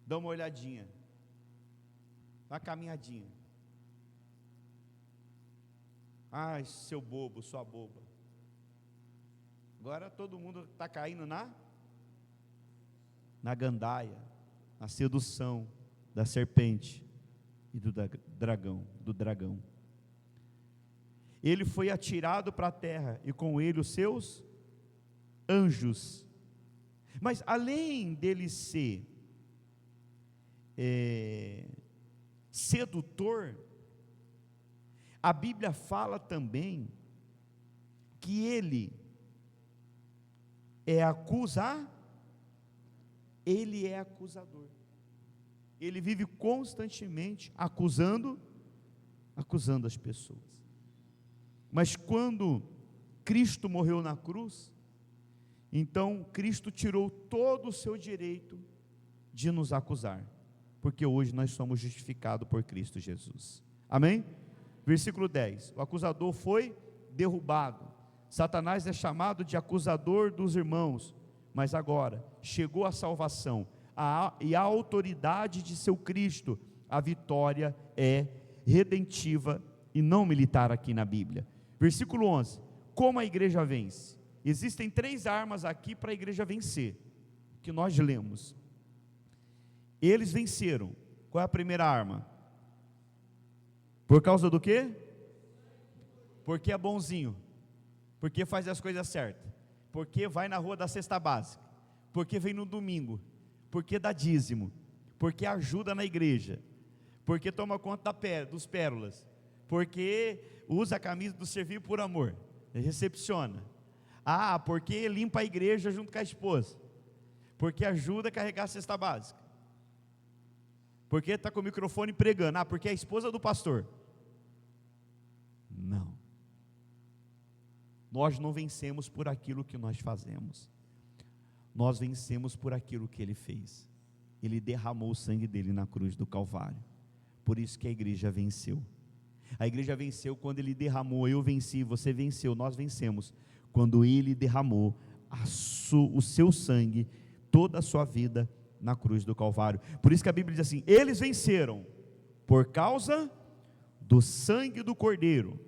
A: dá uma olhadinha, uma caminhadinha. Ai, seu bobo, sua boba. Agora todo mundo está caindo na gandaia, na sedução da serpente e do dragão. Ele foi atirado para a terra e com ele os seus anjos. Mas além dele ser sedutor, a Bíblia fala também que ele é acusador. Ele vive constantemente acusando as pessoas. Mas quando Cristo morreu na cruz, então Cristo tirou todo o seu direito de nos acusar, porque hoje nós somos justificados por Cristo Jesus. Amém? Versículo 10, o acusador foi derrubado. Satanás é chamado de acusador dos irmãos, mas agora chegou a salvação e a autoridade de seu Cristo. A vitória é redentiva e não militar aqui na Bíblia. Versículo 11, como a igreja vence? Existem 3 armas aqui para a igreja vencer, que nós lemos. Eles venceram. Qual é a primeira arma? Por causa do quê? Porque é bonzinho, porque faz as coisas certas, porque vai na rua da cesta básica, porque vem no domingo, porque dá dízimo, porque ajuda na igreja, porque toma conta dos pérolas, porque usa a camisa do servir por amor, recepciona. Porque limpa a igreja junto com a esposa, porque ajuda a carregar a cesta básica, porque está com o microfone pregando, porque é a esposa do pastor. Não, nós não vencemos por aquilo que nós fazemos, nós vencemos por aquilo que Ele fez. Ele derramou o sangue dele na cruz do Calvário, por isso que a igreja venceu. A igreja venceu quando Ele derramou. Eu venci, você venceu, nós vencemos quando Ele derramou o seu sangue, toda a sua vida na cruz do Calvário. Por isso que a Bíblia diz assim: eles venceram por causa do sangue do Cordeiro.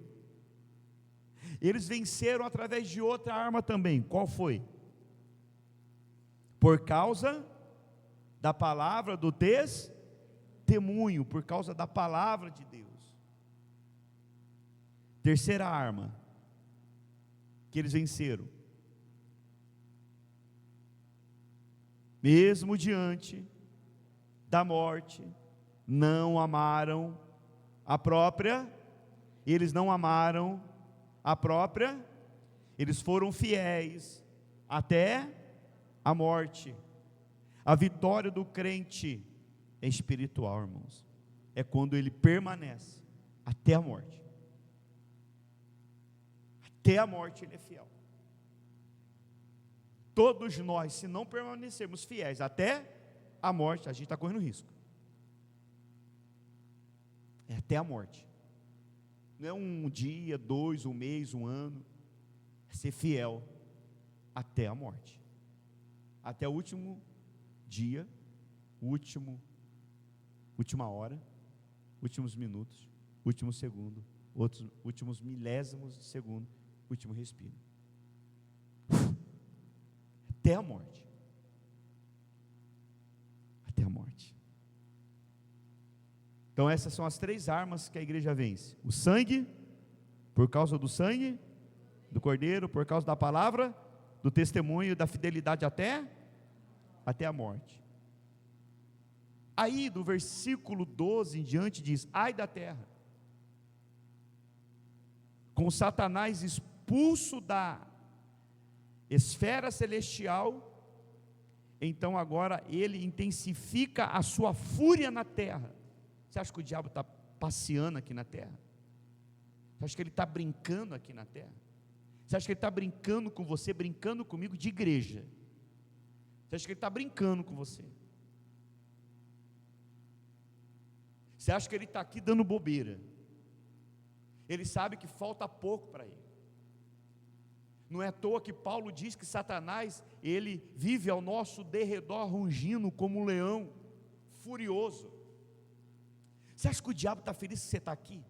A: Eles venceram através de outra arma também. Qual foi? Por causa da palavra do testemunho, por causa da palavra de Deus. Terceira arma que eles venceram: mesmo diante da morte, não amaram a própria, eles não amaram a própria, eles foram fiéis até a morte. A vitória do crente é espiritual, irmãos, é quando ele permanece até a morte. Até a morte ele é fiel. Todos nós, se não permanecermos fiéis até a morte, a gente está correndo risco. É até a morte. Não é um dia, 2, um mês, um ano. É ser fiel até a morte. Até o último dia, última hora, últimos minutos, último segundo, últimos milésimos de segundo, último respiro. Até a morte. Até a morte. Então essas são as 3 armas que a igreja vence: o sangue, por causa do sangue do Cordeiro, por causa da palavra, do testemunho, da fidelidade até a morte. Aí do versículo 12 em diante diz: ai da terra, com Satanás expulso da esfera celestial, então agora ele intensifica a sua fúria na terra. Você acha que o diabo está passeando aqui na terra? Você acha que ele está brincando aqui na terra? Você acha que ele está brincando com você, brincando comigo de igreja? Você acha que ele está brincando com você? Você acha que ele está aqui dando bobeira? Ele sabe que falta pouco para ele. Não é à toa que Paulo diz que Satanás, ele vive ao nosso derredor rugindo como um leão, furioso. Você acha que o diabo está feliz que você está aqui?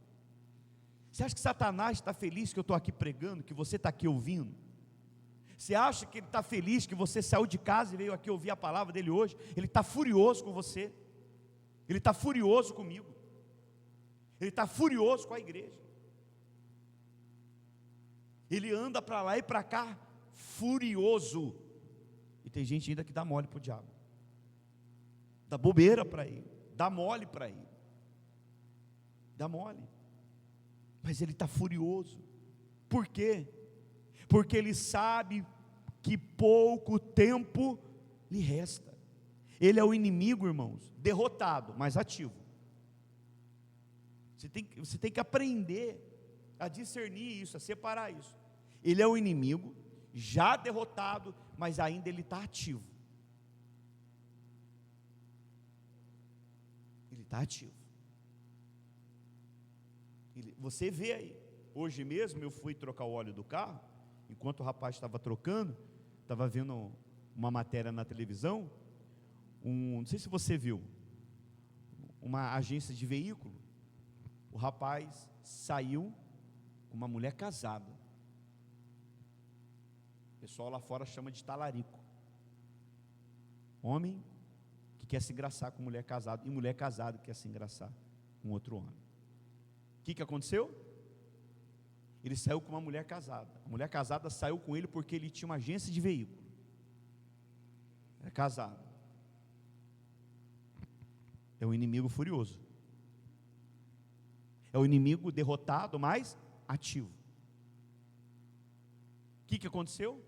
A: Você acha que Satanás está feliz que eu estou aqui pregando, que você está aqui ouvindo? Você acha que ele está feliz que você saiu de casa e veio aqui ouvir a palavra dele hoje? Ele está furioso com você. Ele está furioso comigo. Ele está furioso com a igreja. Ele anda para lá e para cá furioso. E tem gente ainda que dá mole para o diabo. Dá bobeira para ele. Dá mole para ele. Dá mole. Mas ele está furioso. Por quê? Porque ele sabe que pouco tempo lhe resta. Ele é o inimigo, irmãos, derrotado, mas ativo. Você tem que aprender a discernir isso, a separar isso. Ele é o inimigo, já derrotado, mas ainda ele está ativo. Ele está ativo. Você vê aí, hoje mesmo eu fui trocar o óleo do carro, enquanto o rapaz estava trocando, estava vendo uma matéria na televisão, não sei se você viu, uma agência de veículo. O rapaz saiu com uma mulher casada. O pessoal lá fora chama de talarico. Homem que quer se engraçar com mulher casada, e mulher casada que quer se engraçar com outro homem. O que aconteceu? Ele saiu com uma mulher casada. A mulher casada saiu com ele porque ele tinha uma agência de veículo. É casado. É um inimigo furioso. É o inimigo derrotado, mas ativo. O que aconteceu?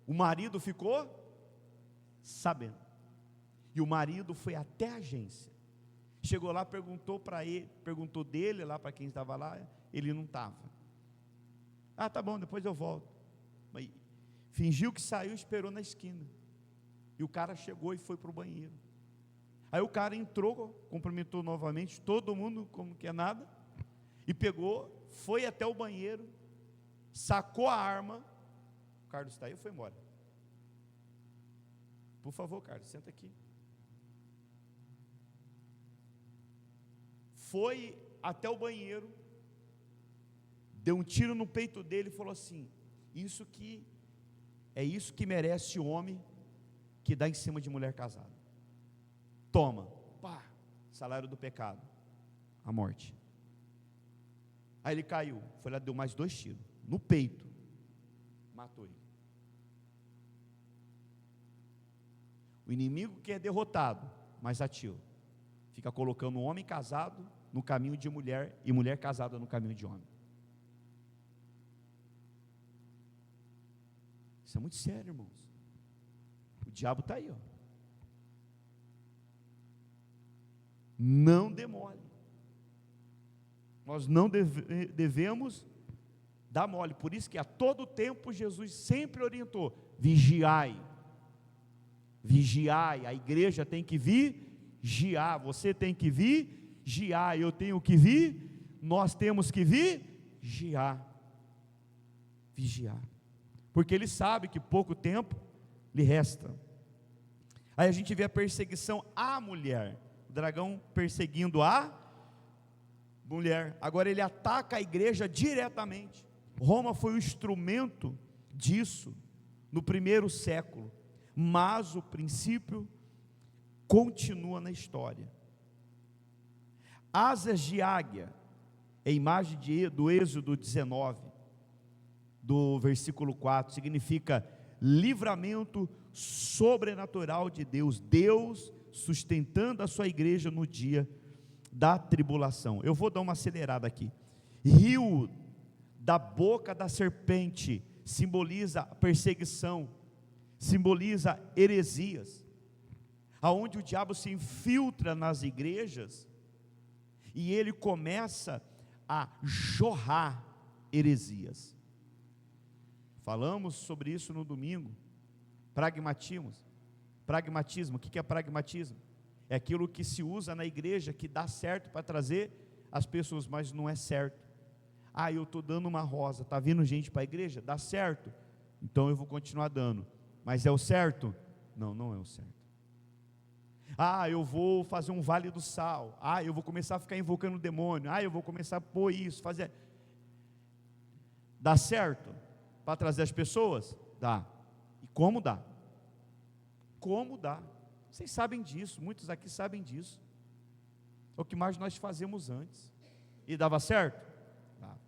A: O marido ficou sabendo. E o marido foi até a agência. Chegou lá, perguntou para ele, perguntou dele lá para quem estava lá, ele não estava. Ah, tá bom, depois eu volto. Mas fingiu que saiu e esperou na esquina. E o cara chegou e foi para o banheiro. Aí o cara entrou, cumprimentou novamente todo mundo como que é nada, e pegou, foi até o banheiro, sacou a arma. O Carlos está aí ou foi embora? Por favor, Carlos, senta aqui. Foi até o banheiro, deu um tiro no peito dele e falou assim: isso que merece homem que dá em cima de mulher casada. Toma, pá, salário do pecado, a morte. Aí ele caiu, foi lá, deu mais 2 tiros no peito, matou ele. O inimigo que é derrotado, mas ativo, fica colocando um homem casado no caminho de mulher e mulher casada no caminho de homem. Isso é muito sério, irmãos. O diabo está aí, ó. Não demole. Nós não devemos dar mole. Por isso que a todo tempo Jesus sempre orientou: vigiai. Vigiai. A igreja tem que vigiar. Você tem que vigiar. Eu tenho que nós temos que vigiar. Vigiar. Porque ele sabe que pouco tempo lhe resta. Aí a gente vê a perseguição à mulher. O dragão perseguindo a mulher. Agora ele ataca a igreja diretamente. Roma foi o instrumento disso no primeiro século, mas o princípio continua na história. Asas de águia, é a imagem do Êxodo 19, do versículo 4, significa livramento sobrenatural de Deus, Deus sustentando a sua igreja no dia da tribulação. Eu vou dar uma acelerada aqui. Rio da boca da serpente simboliza a perseguição, simboliza heresias, aonde o diabo se infiltra nas igrejas e ele começa a jorrar heresias. Falamos sobre isso no domingo. Pragmatismo, o que é pragmatismo? É aquilo que se usa na igreja, que dá certo para trazer as pessoas, mas não é certo. Ah, eu estou dando uma rosa, está vindo gente para a igreja? Dá certo? Então eu vou continuar dando. Mas é o certo? Não, não é o certo. Ah, eu vou fazer um vale do sal. Ah, eu vou começar a ficar invocando o demônio. Ah, eu vou começar a pôr isso, fazer. Dá certo para trazer as pessoas? Dá. E como dá? Como dá? Vocês sabem disso, muitos aqui sabem disso. É o que mais nós fazemos antes. E dava certo? Dava.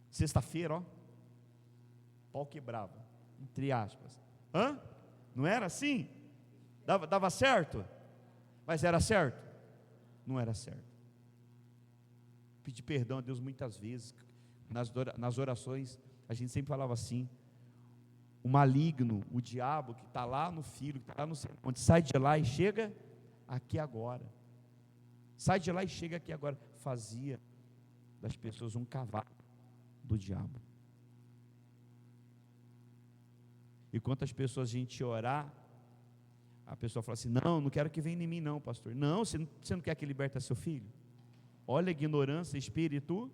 A: Sexta-feira, ó, pau quebrava, entre aspas. Hã? Não era assim? Dava certo? Mas era certo? Não era certo. Pedi perdão a Deus muitas vezes. Nas orações, a gente sempre falava assim: o maligno, o diabo que está lá no filho, que está lá no céu, onde sai de lá e chega aqui agora. Sai de lá e chega aqui agora. Fazia das pessoas um cavalo do diabo. E quantas pessoas a gente orar, a pessoa fala assim: não quero que venha em mim não, pastor. Não, você não quer que liberta seu filho? Olha a ignorância espiritual.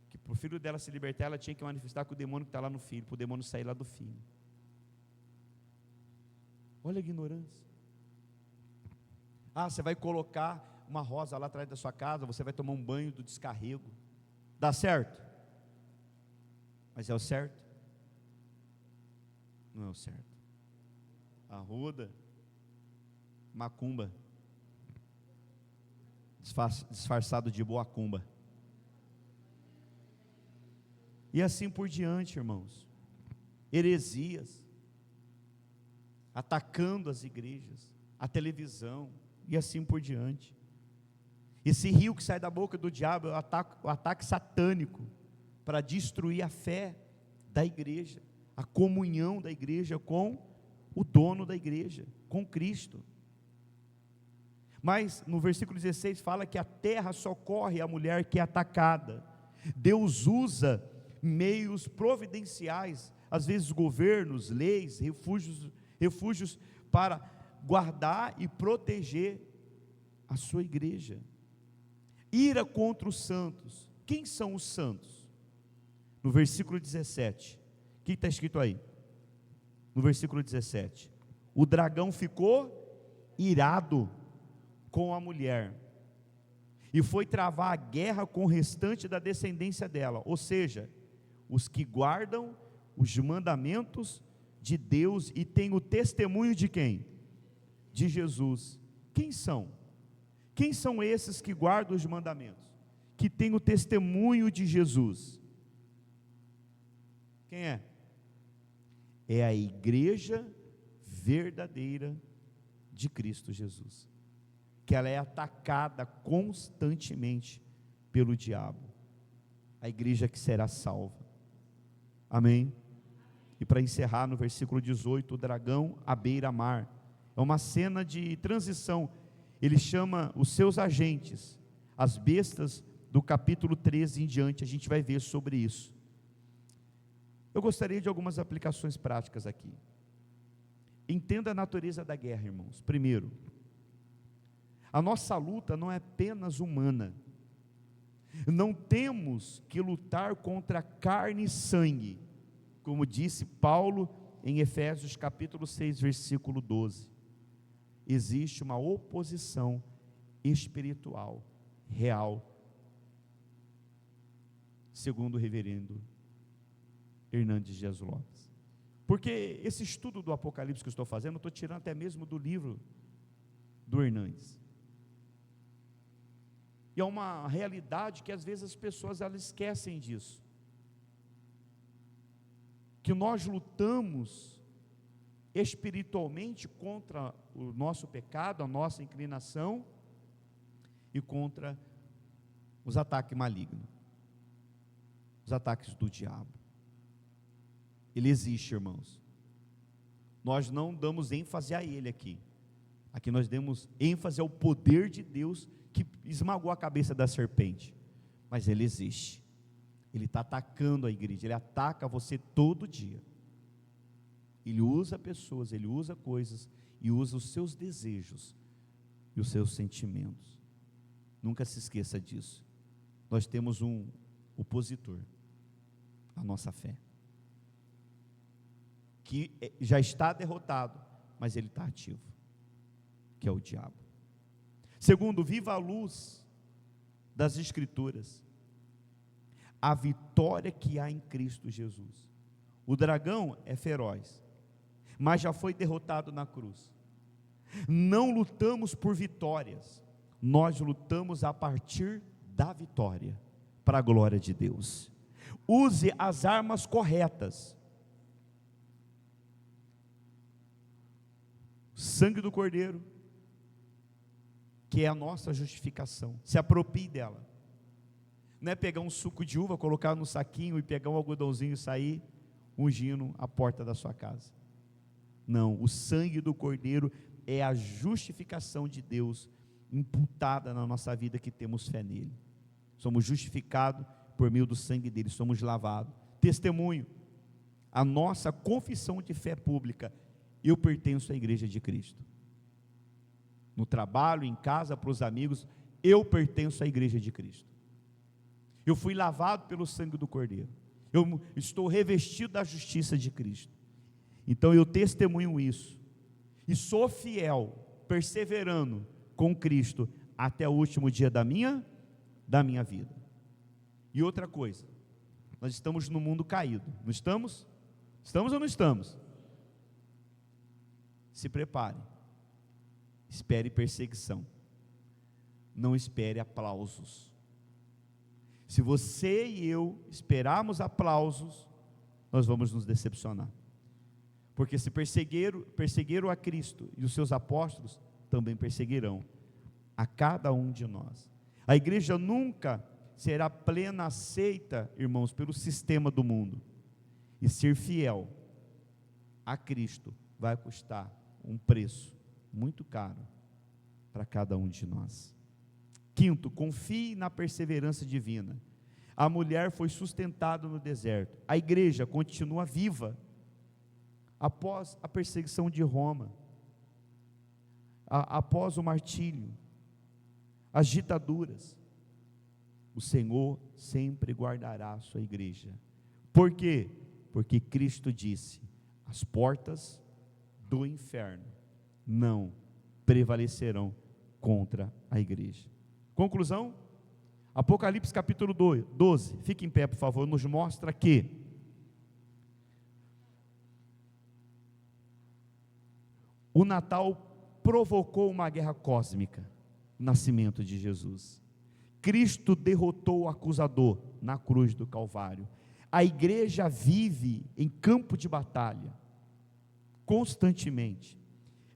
A: Que para o filho dela se libertar, ela tinha que manifestar com o demônio que está lá no filho, para o demônio sair lá do filho. Olha a ignorância. Ah, você vai colocar uma rosa lá atrás da sua casa, você vai tomar um banho do descarrego. Dá certo? Mas é o certo? Não é o certo. Arruda, macumba, disfarçado de boacumba. E assim por diante, irmãos. Heresias, atacando as igrejas, a televisão, e assim por diante. Esse rio que sai da boca do diabo é o ataque satânico para destruir a fé da igreja, a comunhão da igreja com o dono da igreja, com Cristo. Mas no versículo 16 fala que a terra socorre a mulher que é atacada. Deus usa meios providenciais, às vezes governos, leis, refúgios para guardar e proteger a sua igreja. Ira contra os santos. Quem são os santos? No versículo 17, o que está escrito aí? No versículo 17: o dragão ficou irado com a mulher e foi travar a guerra com o restante da descendência dela, ou seja, os que guardam os mandamentos de Deus e têm o testemunho de quem? De Jesus. Quem são? Quem são esses que guardam os mandamentos? Que têm o testemunho de Jesus? Quem é? É a igreja verdadeira de Cristo Jesus, que ela é atacada constantemente pelo diabo, a igreja que será salva. Amém? E para encerrar, no versículo 18, o dragão à beira-mar, é uma cena de transição. Ele chama os seus agentes, as bestas do capítulo 13 em diante, a gente vai ver sobre isso. Eu gostaria de algumas aplicações práticas aqui. Entenda a natureza da guerra, irmãos. Primeiro, a nossa luta não é apenas humana. Não temos que lutar contra carne e sangue, como disse Paulo em Efésios capítulo 6, versículo 12. Existe uma oposição espiritual, real, segundo o reverendo Hernandes Dias Lopes. Porque esse estudo do Apocalipse que eu estou fazendo, eu estou tirando até mesmo do livro do Hernandes. E é uma realidade que às vezes as pessoas elas esquecem disso. Que nós lutamos espiritualmente contra o nosso pecado, a nossa inclinação e contra os ataques malignos, os ataques do diabo. Ele existe, irmãos. Nós não damos ênfase a ele aqui. Aqui nós damos ênfase ao poder de Deus que esmagou a cabeça da serpente. Mas ele existe. Ele está atacando a igreja. Ele ataca você todo dia. Ele usa pessoas, ele usa coisas e usa os seus desejos e os seus sentimentos. Nunca se esqueça disso. Nós temos um opositor, a nossa fé, que já está derrotado, mas ele está ativo, que é o diabo. Segundo, viva a luz das Escrituras, a vitória que há em Cristo Jesus. O dragão é feroz, mas já foi derrotado na cruz. Não lutamos por vitórias, nós lutamos a partir da vitória, para a glória de Deus. Use as armas corretas. Sangue do Cordeiro, que é a nossa justificação, se aproprie dela. Não é pegar um suco de uva, colocar no saquinho e pegar um algodãozinho e sair ungindo a porta da sua casa. Não, o sangue do Cordeiro é a justificação de Deus imputada na nossa vida, que temos fé nele. Somos justificados por meio do sangue dele, somos lavados. Testemunho, a nossa confissão de fé pública: eu pertenço à igreja de Cristo. No trabalho, em casa, para os amigos, eu pertenço à igreja de Cristo. Eu fui lavado pelo sangue do Cordeiro. Eu estou revestido da justiça de Cristo. Então eu testemunho isso. E sou fiel, perseverando com Cristo até o último dia da minha vida. E outra coisa, nós estamos no mundo caído, não estamos? Estamos ou não estamos? Se prepare, espere perseguição, não espere aplausos. Se você e eu esperarmos aplausos, nós vamos nos decepcionar, porque se perseguiram a Cristo e os seus apóstolos, também perseguirão a cada um de nós. A igreja nunca será plena aceita, irmãos, pelo sistema do mundo, e ser fiel a Cristo vai custar um preço muito caro para cada um de nós. Quinto, confie na perseverança divina. A mulher foi sustentada no deserto, a igreja continua viva após a perseguição de Roma, após o martírio, as ditaduras. O Senhor sempre guardará a sua igreja. Por quê? Porque Cristo disse: as portas do inferno não prevalecerão contra a igreja. Conclusão, Apocalipse capítulo 12, fique em pé por favor, nos mostra que o Natal provocou uma guerra cósmica, o nascimento de Jesus. Cristo derrotou o acusador na cruz do Calvário. A igreja vive em campo de batalha, constantemente.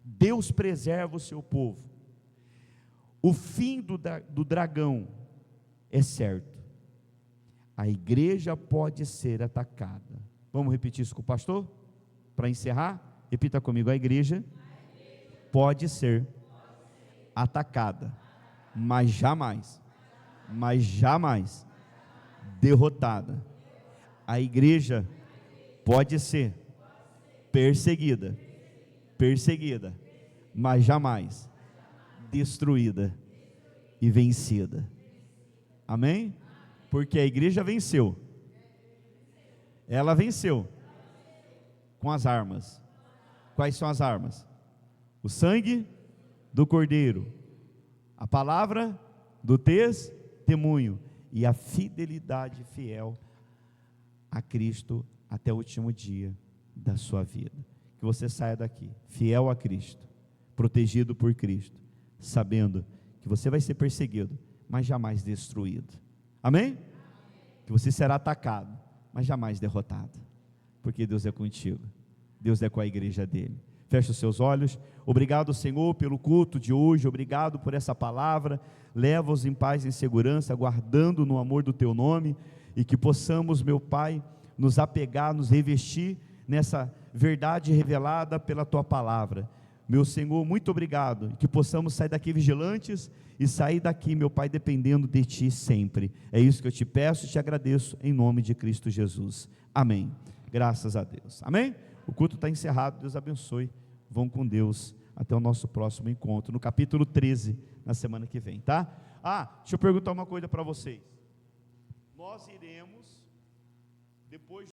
A: Deus preserva o seu povo. O fim do dragão é certo. A igreja pode ser atacada. Vamos repetir isso com o pastor? Para encerrar, repita comigo: a igreja pode ser atacada, mas jamais derrotada. A igreja pode ser perseguida, mas jamais destruída e vencida. Amém? Porque a igreja venceu. Ela venceu com as armas. Quais são as armas? O sangue do Cordeiro, a palavra do testemunho e a fidelidade fiel a Cristo até o último dia da sua vida. Que você saia daqui fiel a Cristo, protegido por Cristo, sabendo que você vai ser perseguido, mas jamais destruído. Amém? Que você será atacado, mas jamais derrotado, porque Deus é contigo, Deus é com a igreja dele. Feche os seus olhos. Obrigado, Senhor, pelo culto de hoje, obrigado por essa palavra. Leva-os em paz e em segurança, guardando no amor do teu nome, e que possamos, meu Pai, nos apegar, nos revestir nessa verdade revelada pela tua palavra. Meu Senhor, muito obrigado, que possamos sair daqui vigilantes e sair daqui, meu Pai, dependendo de ti sempre. É isso que eu te peço e te agradeço em nome de Cristo Jesus. Amém. Graças a Deus. Amém? O culto está encerrado. Deus abençoe. Vão com Deus. Até o nosso próximo encontro, no capítulo 13, na semana que vem, tá? Deixa eu perguntar uma coisa para vocês. Nós iremos, depois